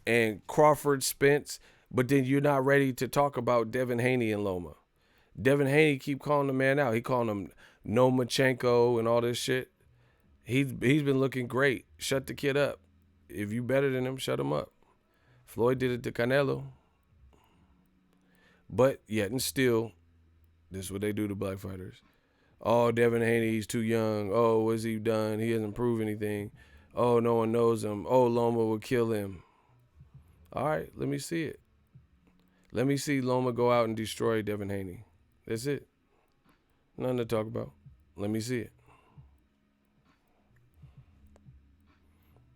and Crawford, Spence, but then you're not ready to talk about Devin Haney and Loma. Devin Haney keep calling the man out. He calling him Nomachenko and all this shit. He's been looking great. Shut the kid up. If you better than him, shut him up. Floyd did it to Canelo. But yet and still, this is what they do to black fighters. Oh, Devin Haney, he's too young. Oh, what's he done? He hasn't proved anything. Oh, no one knows him. Oh, Loma will kill him. All right, let me see it. Let me see Loma go out and destroy Devin Haney. That's it. Nothing to talk about. Let me see it.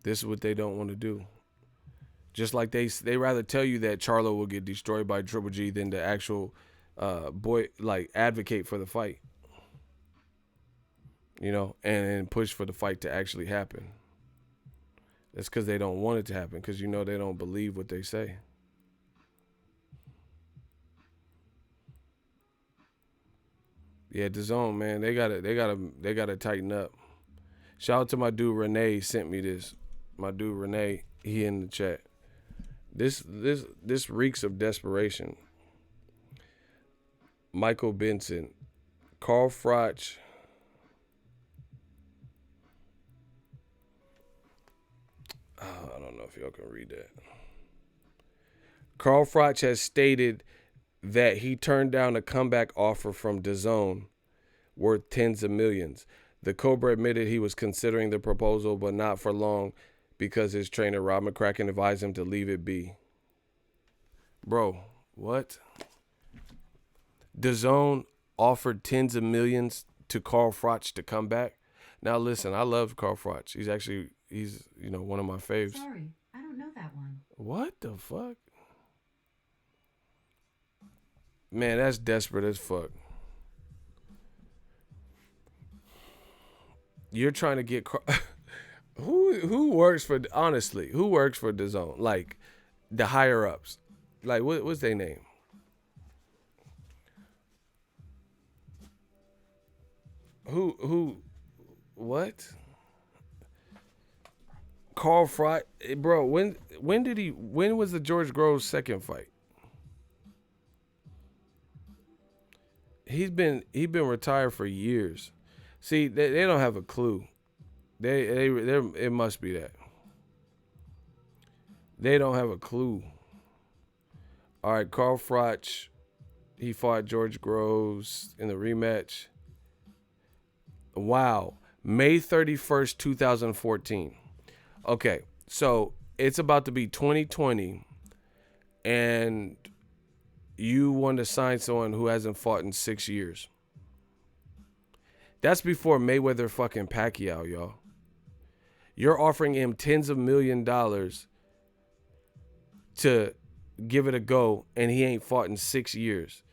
This is what they don't want to do. Just like they rather tell you that Charlo will get destroyed by Triple G than to actual advocate for the fight. You know, and push for the fight to actually happen. That's because they don't want it to happen, because you know they don't believe what they say. Yeah, Dazn, man, they gotta tighten up. Shout out to my dude Renee, sent me this. My dude Renee, he in the chat. This reeks of desperation. Michael Benson, Carl Froch. Oh, I don't know if y'all can read that. Carl Froch has stated that he turned down a comeback offer from Dazn worth tens of millions. The Cobra admitted he was considering the proposal, but not for long, because his trainer Rob McCracken advised him to leave it be. Bro, what? Dazn offered tens of millions to Carl Froch to come back. Now listen, I love Carl Froch. He's one of my faves. Sorry, I don't know that one. What the fuck? Man, that's desperate as fuck. You're trying to get who works for Dazn? Like the higher ups. Like what's their name? Who what? Carl Froch, bro, when was the George Groves second fight? He's been retired for years. See, they don't have a clue. It must be that. They don't have a clue. All right, Carl Froch, he fought George Groves in the rematch. Wow. May 31st, 2014. Okay, so it's about to be 2020, and you want to sign someone who hasn't fought in 6 years. That's before Mayweather fucking Pacquiao, y'all. You're offering him tens of $millions to give it a go, and he ain't fought in 6 years.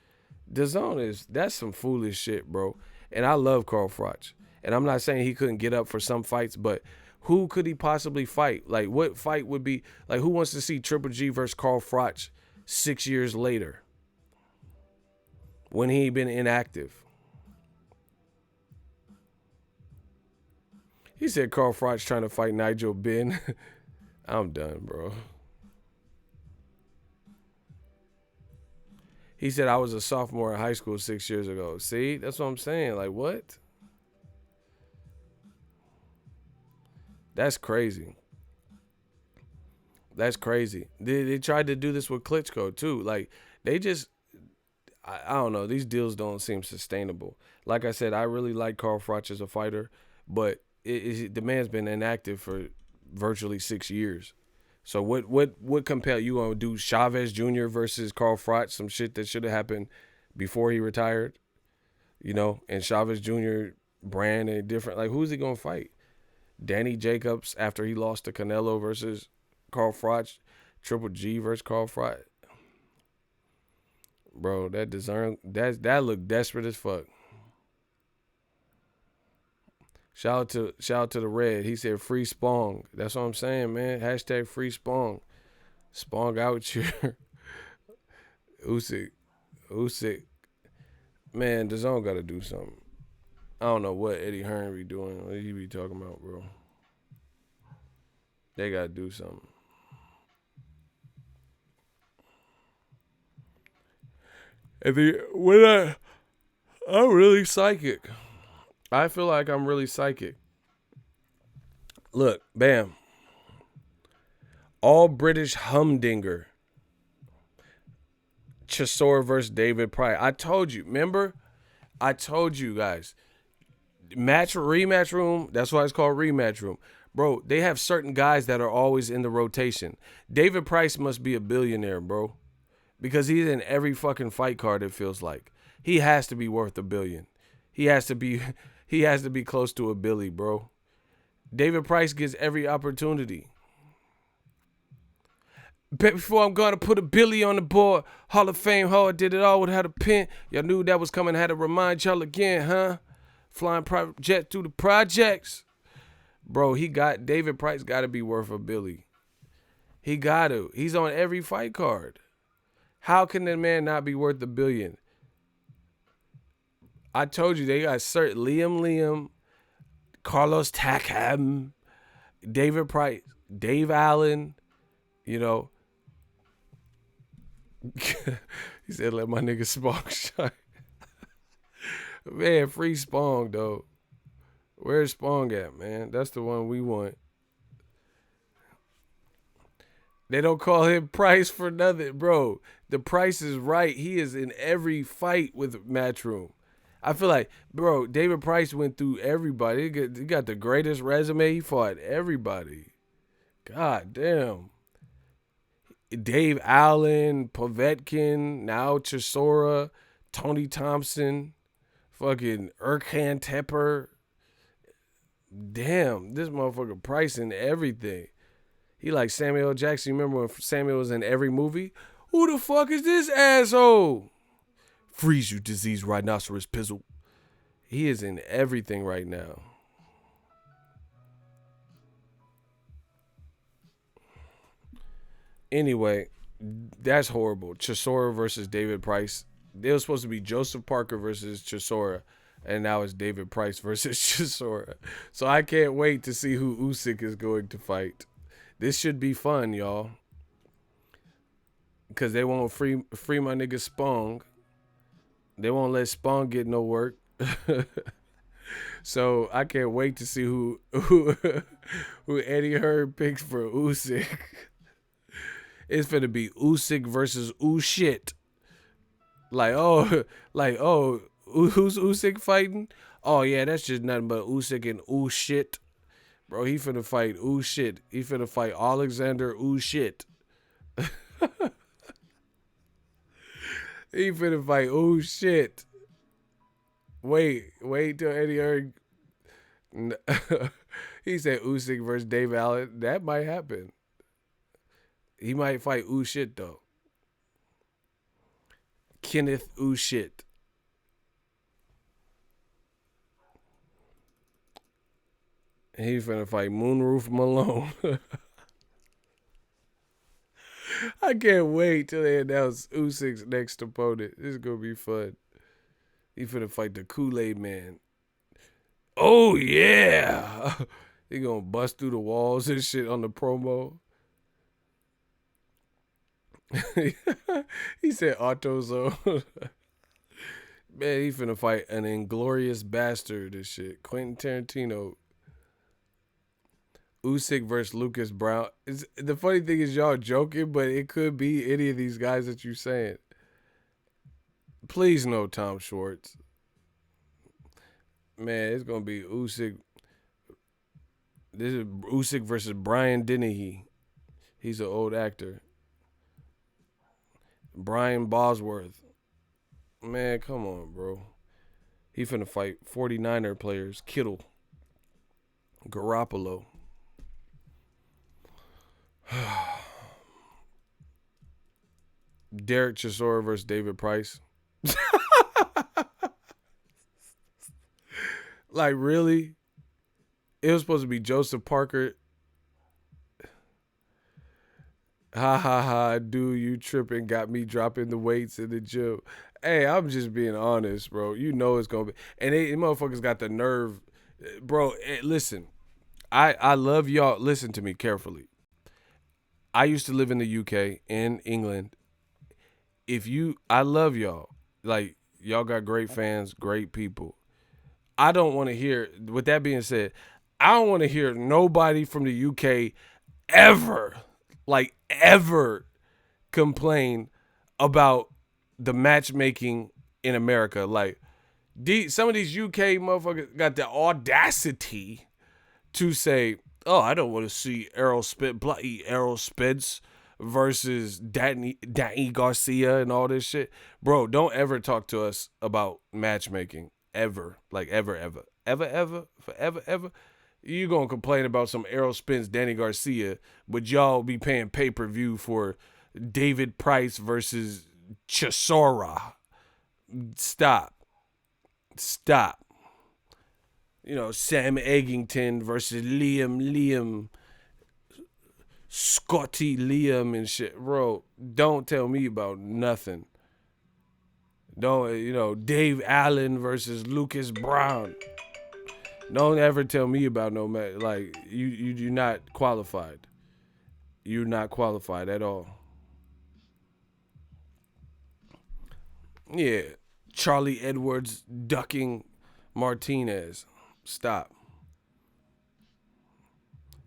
Dazn that's some foolish shit, bro. And I love Carl Froch. And I'm not saying he couldn't get up for some fights, but who could he possibly fight? Like, what fight would be, like, who wants to see Triple G versus Carl Froch 6 years later when he been inactive? He said Carl Froch trying to fight Nigel Benn. I'm done, bro. He said I was a sophomore in high school 6 years ago. See, that's what I'm saying. Like, what? That's crazy. That's crazy. They tried to do this with Klitschko too. Like, they just, I don't know. These deals don't seem sustainable. Like I said, I really like Carl Froch as a fighter, but the man's been inactive for virtually 6 years. So what compel you gonna do Chavez Jr. versus Carl Froch, some shit that should have happened before he retired, you know? And Chavez Jr. brand and different. Like, who's he gonna fight? Danny Jacobs after he lost to Canelo versus Carl Froch, Triple G versus Carl Froch. Bro, that looked desperate as fuck. Shout out to the Red. He said free Spong. That's what I'm saying, man. Hashtag free Spong. Spong out here. Usyk. Man, Dazn got to do something. I don't know what Eddie Hearn be doing. What he be talking about, bro? They got to do something. I'm really psychic. I feel like I'm really psychic. Look, bam. All British humdinger. Chisora versus David Price. I told you. Remember? I told you guys. Rematch room. That's why it's called rematch room. Bro, they have certain guys that are always in the rotation. David Price must be a billionaire, bro. Because he's in every fucking fight card, it feels like. He has to be worth $1 billion. He has to be close to $1 billion, bro. David Price gets every opportunity. Bet before I'm gonna put a Billy on the board. Hall of Fame hoe, I did it all without a pen. Y'all knew that was coming, had to remind y'all again, huh? Flying private jet through the projects. Bro, David Price got to be worth a Billy. He got to. He's on every fight card. How can that man not be worth $1 billion? I told you they got Liam, Carlos Takam, David Price, Dave Allen, you know. He said, let my nigga Spong shine. Man, free Spong, though. Where's Spong at, man? That's the one we want. They don't call him Price for nothing, bro. The price is right. He is in every fight with Matchroom. I feel like, bro, David Price went through everybody. He got the greatest resume. He fought everybody. God damn. Dave Allen, Povetkin, now Chisora, Tony Thompson, fucking Erkan Tepper. Damn, this motherfucker Price in everything. He like Samuel Jackson. You remember when Samuel was in every movie? Who the fuck is this asshole? Freeze, you diseased rhinoceros pizzle. He is in everything right now. Anyway, that's horrible. Chisora versus David Price. They were supposed to be Joseph Parker versus Chisora, and now it's David Price versus Chisora. So I can't wait to see who Usyk is going to fight. This should be fun, y'all. Because they won't free my nigga Spong. They won't let Spong get no work. So I can't wait to see who Eddie Hearn picks for Usyk. It's finna be Usyk versus Ushit. Who's Usyk fighting? Oh yeah, that's just nothing but Usyk and Ushit. Bro, he finna fight Ushit. He finna fight Alexander Ushit. He finna fight Ushit. Wait till Eddie Hearn. He said Usyk versus Dave Allen. That might happen. He might fight Ushit though. Kenneth Ushit. He's finna fight Moonroof Malone. I can't wait till they announce Usyk's next opponent. This is gonna be fun. He finna fight the Kool-Aid Man. Oh yeah! He gonna bust through the walls and shit on the promo. He said AutoZone. Man, he finna fight an inglorious bastard and shit. Quentin Tarantino. Usyk versus Lucas Brown. The funny thing is y'all joking, but it could be any of these guys that you're saying. Please no Tom Schwartz. Man, it's going to be Usyk. This is Usyk versus Brian Dennehy. He's an old actor. Brian Bosworth. Man, come on, bro. He finna fight 49er players. Kittle. Garoppolo. Derek Chisora versus David Price. Like, really? It was supposed to be Joseph Parker. Ha ha ha, dude, you tripping, got me dropping the weights in the gym. Hey, I'm just being honest, bro. You know it's going to be. And they motherfuckers got the nerve. Bro, listen. I love y'all. Listen to me carefully. I used to live in the UK, in England. I love y'all. Like, y'all got great fans, great people. I don't want to hear, with that being said, I don't want to hear nobody from the UK ever complain about the matchmaking in America. Like, some of these UK motherfuckers got the audacity to say, oh, I don't want to see Errol Spence versus Danny Garcia and all this shit. Bro, don't ever talk to us about matchmaking. Ever. Like, ever. You gonna complain about some Errol Spence, Danny Garcia, but y'all be paying pay-per-view for David Price versus Chisora. Stop. Sam Eggington versus Liam, Scotty Liam and shit. Bro, don't tell me about nothing. Dave Allen versus Lucas Brown. Don't ever tell me about no man. Like, you're not qualified. You're not qualified at all. Yeah. Charlie Edwards ducking Martinez. Stop.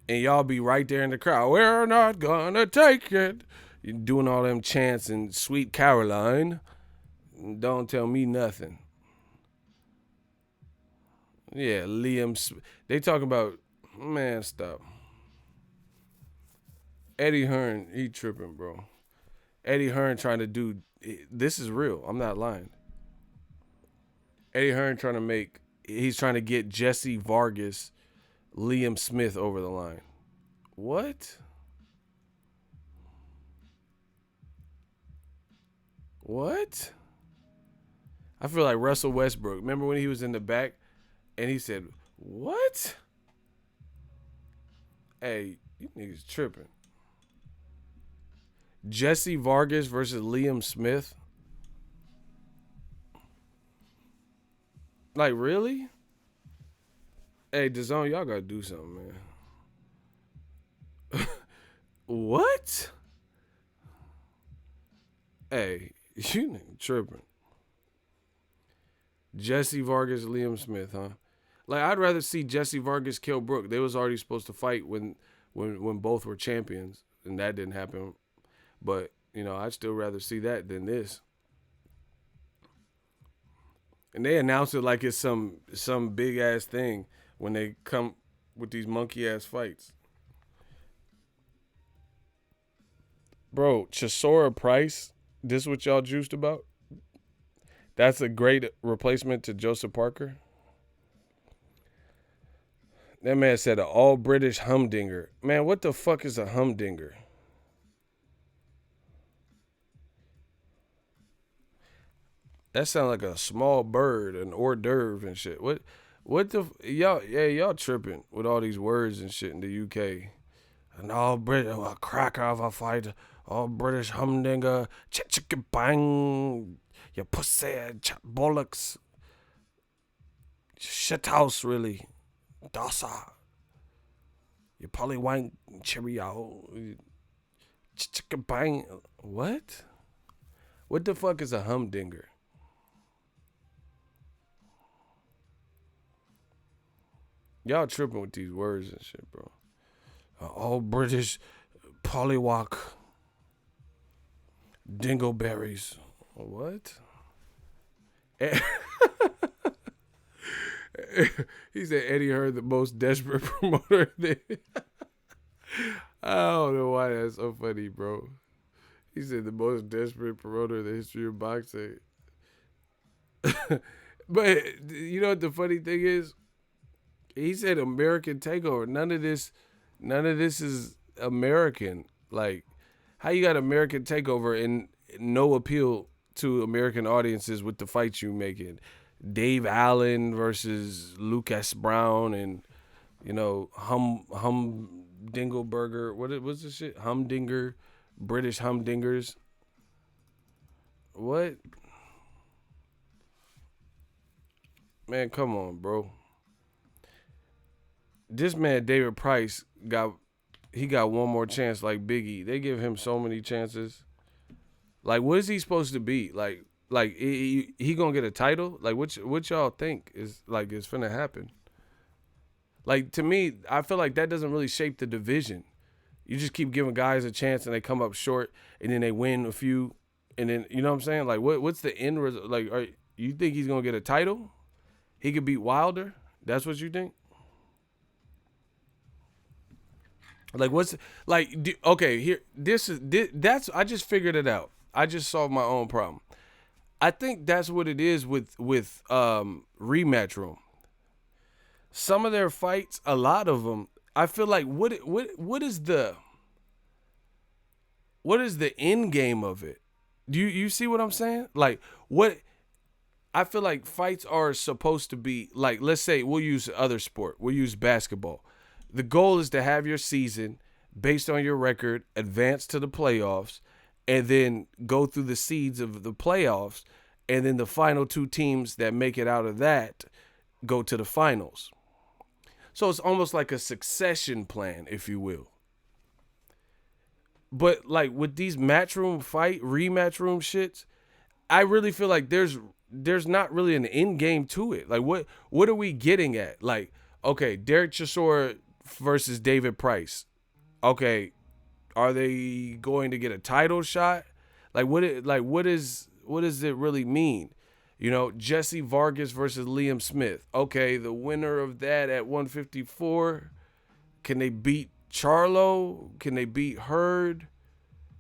And y'all be right there in the crowd. We're not gonna take it. You're doing all them chants and Sweet Caroline. Don't tell me nothing. Yeah, they talk about, man, stop. Eddie Hearn, he tripping, bro. Eddie Hearn trying to do, this is real. I'm not lying. Eddie Hearn he's trying to get Jesse Vargas, Liam Smith over the line. What? What? I feel like Russell Westbrook. Remember when he was in the back and he said, what? Hey, you niggas tripping. Jesse Vargas versus Liam Smith? Like, really? Hey, Dazn, y'all gotta do something, man. What? Hey, you niggas tripping. Jesse Vargas, Liam Smith, huh? Like, I'd rather see Jesse Vargas kill Brook. They was already supposed to fight when both were champions, and that didn't happen. But, I'd still rather see that than this. And they announce it like it's some big ass thing when they come with these monkey ass fights. Bro, Chisora Price, this what y'all juiced about? That's a great replacement to Joseph Parker. That man said an all-British humdinger. Man, what the fuck is a humdinger? That sounds like a small bird, an hors d'oeuvre and shit. What the y'all tripping with all these words and shit in the UK. An all-British, a cracker of a fight, all-British humdinger, chicka bang, you pussy, chat bollocks, shit house really. Dasa. You polywank cheerio. Chicka bang. What? What the fuck is a humdinger? Y'all tripping with these words and shit, bro. All British polywalk. Dingleberries. What? He said Eddie Hearn the most desperate promoter. I don't know why that's so funny, bro. He said the most desperate promoter in the history of boxing. But you know what the funny thing is? He said American Takeover. None of this is American. Like, how you got American Takeover and no appeal to American audiences with the fights you making? Dave Allen versus Lucas Brown and, Humdingleberger. What's this shit? Humdinger, British Humdingers. What? Man, come on, bro. This man, David Price, got one more chance like Biggie. They give him so many chances. Like, what is he supposed to be? Like he gonna get a title? Like, what y'all think is finna happen? Like, to me, I feel like that doesn't really shape the division. You just keep giving guys a chance and they come up short and then they win a few and then, you know what I'm saying? Like, what's the end result? Like, you think he's gonna get a title? He could beat Wilder? That's what you think? Like, what's like? Okay, here. That's. I just figured it out. I just solved my own problem. I think that's what it is with rematch room. some of their fights, a lot of them, I feel like what is the end game of it? Do you see what I'm saying? Like what I feel like fights are supposed to be like, let's say we'll use other sport. We'll use basketball. The goal is to have your season based on your record, advance to the playoffs, and then go through the seeds of the playoffs, and then the final two teams that make it out of that go to the finals. So it's almost like a succession plan, if you will. But like with these rematch room shits, I really feel like there's not really an end game to it. Like what are we getting at? Like, okay, Derek Chisora versus David Price. Okay, are they going to get a title shot? Like what does it really mean? You know, Jesse Vargas versus Liam Smith. Okay, the winner of that at 154, can they beat Charlo? Can they beat Hurd?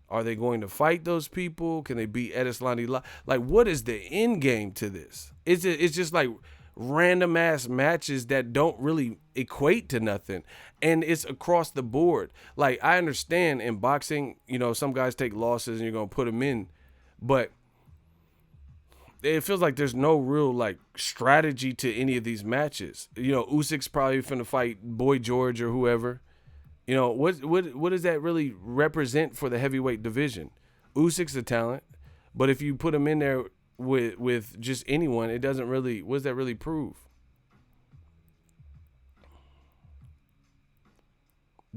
Are they going to fight those people? Can they beat Edeslani? Like, what is the end game to this? It's just like random ass matches that don't really equate to nothing, and it's across the board. Like, I understand in boxing, you know, some guys take losses and you're gonna put them in, but it feels like there's no real like strategy to any of these matches. You know, Usyk's probably finna fight Boy George or whoever. You know, what does that really represent for the heavyweight division? Usyk's a talent, but if you put him in there with just anyone, it doesn't really, what does that really prove?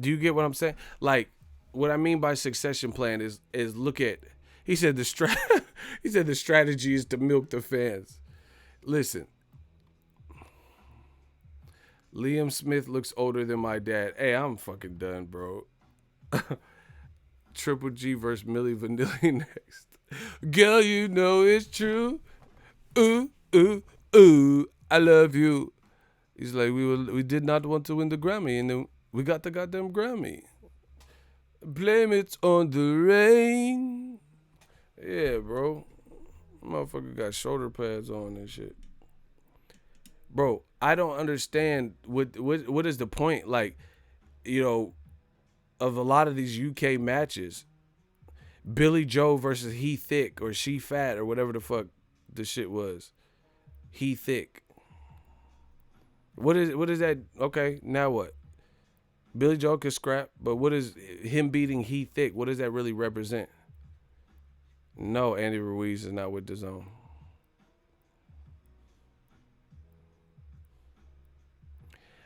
Do you get what I'm saying? Like, what I mean by succession plan is look at, he said the strategy is to milk the fans. Listen, Liam Smith looks older than my dad. Hey, I'm fucking done, bro. Triple G versus Millie Vanilli next. Girl, you know it's true. Ooh, ooh, ooh, I love you. He's like, we did not want to win the Grammy, and then we got the goddamn Grammy. Blame it on the rain. Yeah, bro. Motherfucker got shoulder pads on and shit. Bro, I don't understand what is the point, like, you know, of a lot of these UK matches. Billy Joe versus He Thick or She Fat or whatever the fuck the shit was. He Thick. What is that? Okay, now what? Billy Joe could scrap, but what is him beating He Thick? What does that really represent? No, Andy Ruiz is not with Dazn.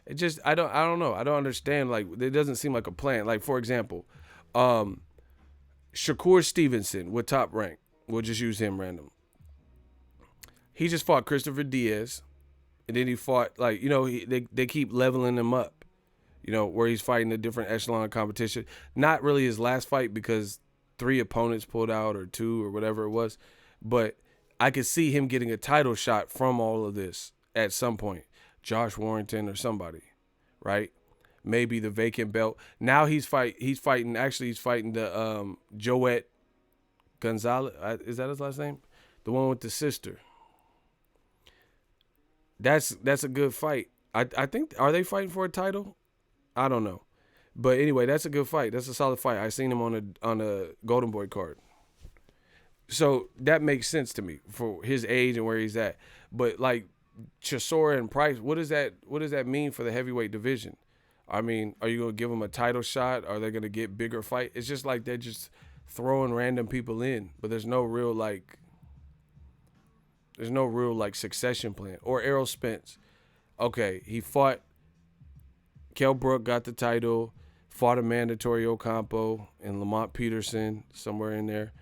It just, I don't know. I don't understand. Like, it doesn't seem like a plan. Like, for example, Shakur Stevenson with Top Rank. We'll just use him random. He just fought Christopher Diaz, and then he fought, like, you know, they keep leveling him up, you know, where he's fighting a different echelon competition. Not really his last fight because 3 opponents pulled out or 2 or whatever it was, but I could see him getting a title shot from all of this at some point. Josh Warrington or somebody, right? Maybe the vacant belt. Now he's fighting the Joette Gonzalez. Is that his last name? The one with the sister. That's a good fight. I think, are they fighting for a title? I don't know. But anyway, that's a good fight. That's a solid fight. I seen him on a Golden Boy card. So that makes sense to me for his age and where he's at. But like Chisora and Price, what does that mean for the heavyweight division? I mean, are you gonna give them a title shot? Are they gonna get bigger fight? It's just like they're just throwing random people in, but there's no real like succession plan. Or Errol Spence. Okay, he fought Kell Brook, got the title, fought a mandatory Ocampo and Lamont Peterson, somewhere in there.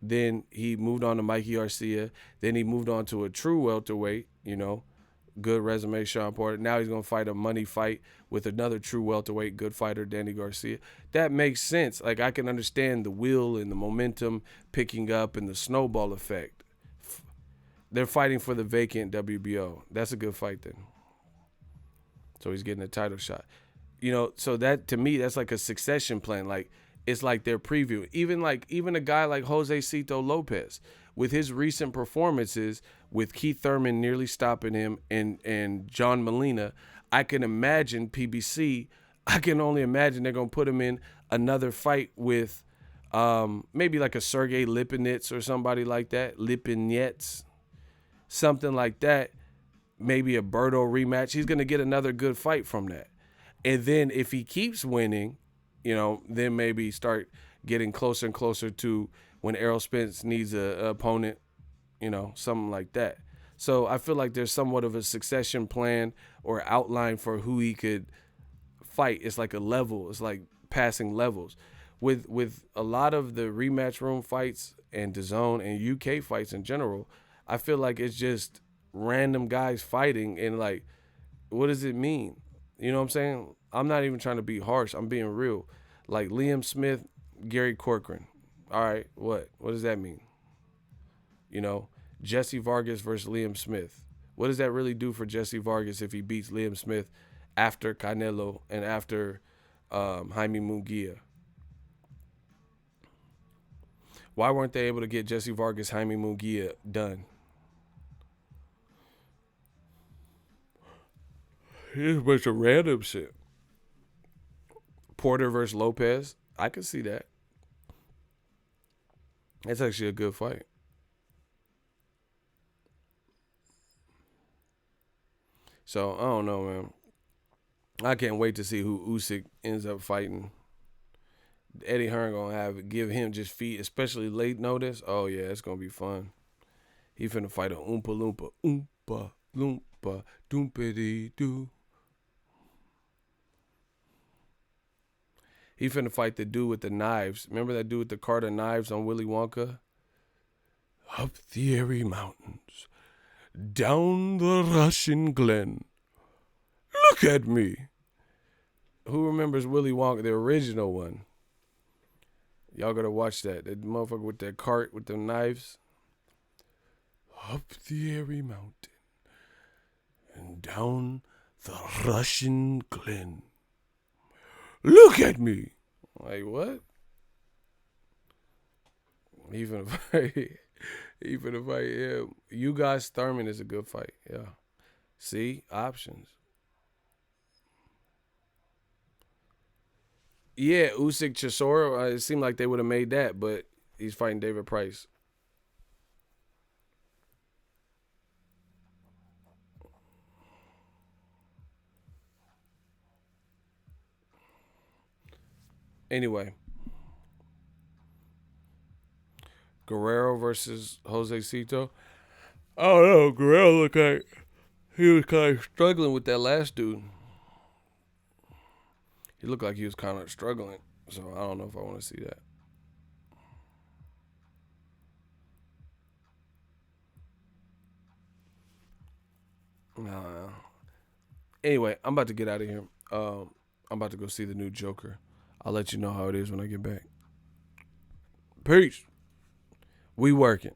Then he moved on to Mikey Garcia. Then he moved on to a true welterweight, you know, good resume, Sean Porter. Now he's going to fight a money fight with another true welterweight, good fighter, Danny Garcia. That makes sense. Like, I can understand the wheel and the momentum picking up and the snowball effect. They're fighting for the vacant WBO. That's a good fight then. So he's getting a title shot. You know, so that, to me, that's like a succession plan. Like, it's like their preview. Even a guy like Jose Cito Lopez, with his recent performances, with Keith Thurman nearly stopping him and John Molina, I can imagine PBC. I can only imagine they're gonna put him in another fight with maybe like a Sergey Lipinets or somebody like that, Lipinets, something like that. Maybe a Berto rematch. He's gonna get another good fight from that. And then if he keeps winning, then maybe start getting closer and closer to when Errol Spence needs an opponent, something like that. So I feel like there's somewhat of a succession plan or outline for who he could fight. It's like a level. It's like passing levels. With a lot of the rematch room fights and DAZN and UK fights in general, I feel like it's just random guys fighting, and like, what does it mean? You know what I'm saying? I'm not even trying to be harsh. I'm being real. Like Liam Smith, Gary Corcoran. All right, what does that mean? Jesse Vargas versus Liam Smith. What does that really do for Jesse Vargas if he beats Liam Smith after Canelo and after Jaime Munguia? Why weren't they able to get Jesse Vargas, Jaime Munguia done? It's a bunch of random shit. Porter versus Lopez. I could see that. That's actually a good fight. So, I don't know, man. I can't wait to see who Usyk ends up fighting. Eddie Hearn gonna give him just feet, especially late notice. Oh, yeah, it's gonna be fun. He finna fight a Oompa Loompa. Oompa Loompa. Doompity-doo. He finna fight the dude with the knives. Remember that dude with the cart of knives on Willy Wonka? Up the Erie Mountains, down the Russian Glen. Look at me. Who remembers Willy Wonka, the original one? Y'all gotta watch that. That motherfucker with that cart with the knives. Up the Erie Mountain and down the Russian Glen. Look at me. Like, what? Even if I am. You guys, Thurman is a good fight. Yeah. See? Options. Yeah, Usyk Chisora, it seemed like they would have made that, but he's fighting David Price. Anyway. Guerrero versus Jose Cito. I don't know. Guerrero looked like he was kind of struggling with that last dude. He looked like he was kind of struggling. So I don't know if I want to see that. Anyway, I'm about to get out of here. I'm about to go see the new Joker. I'll let you know how it is when I get back. Peace. We working.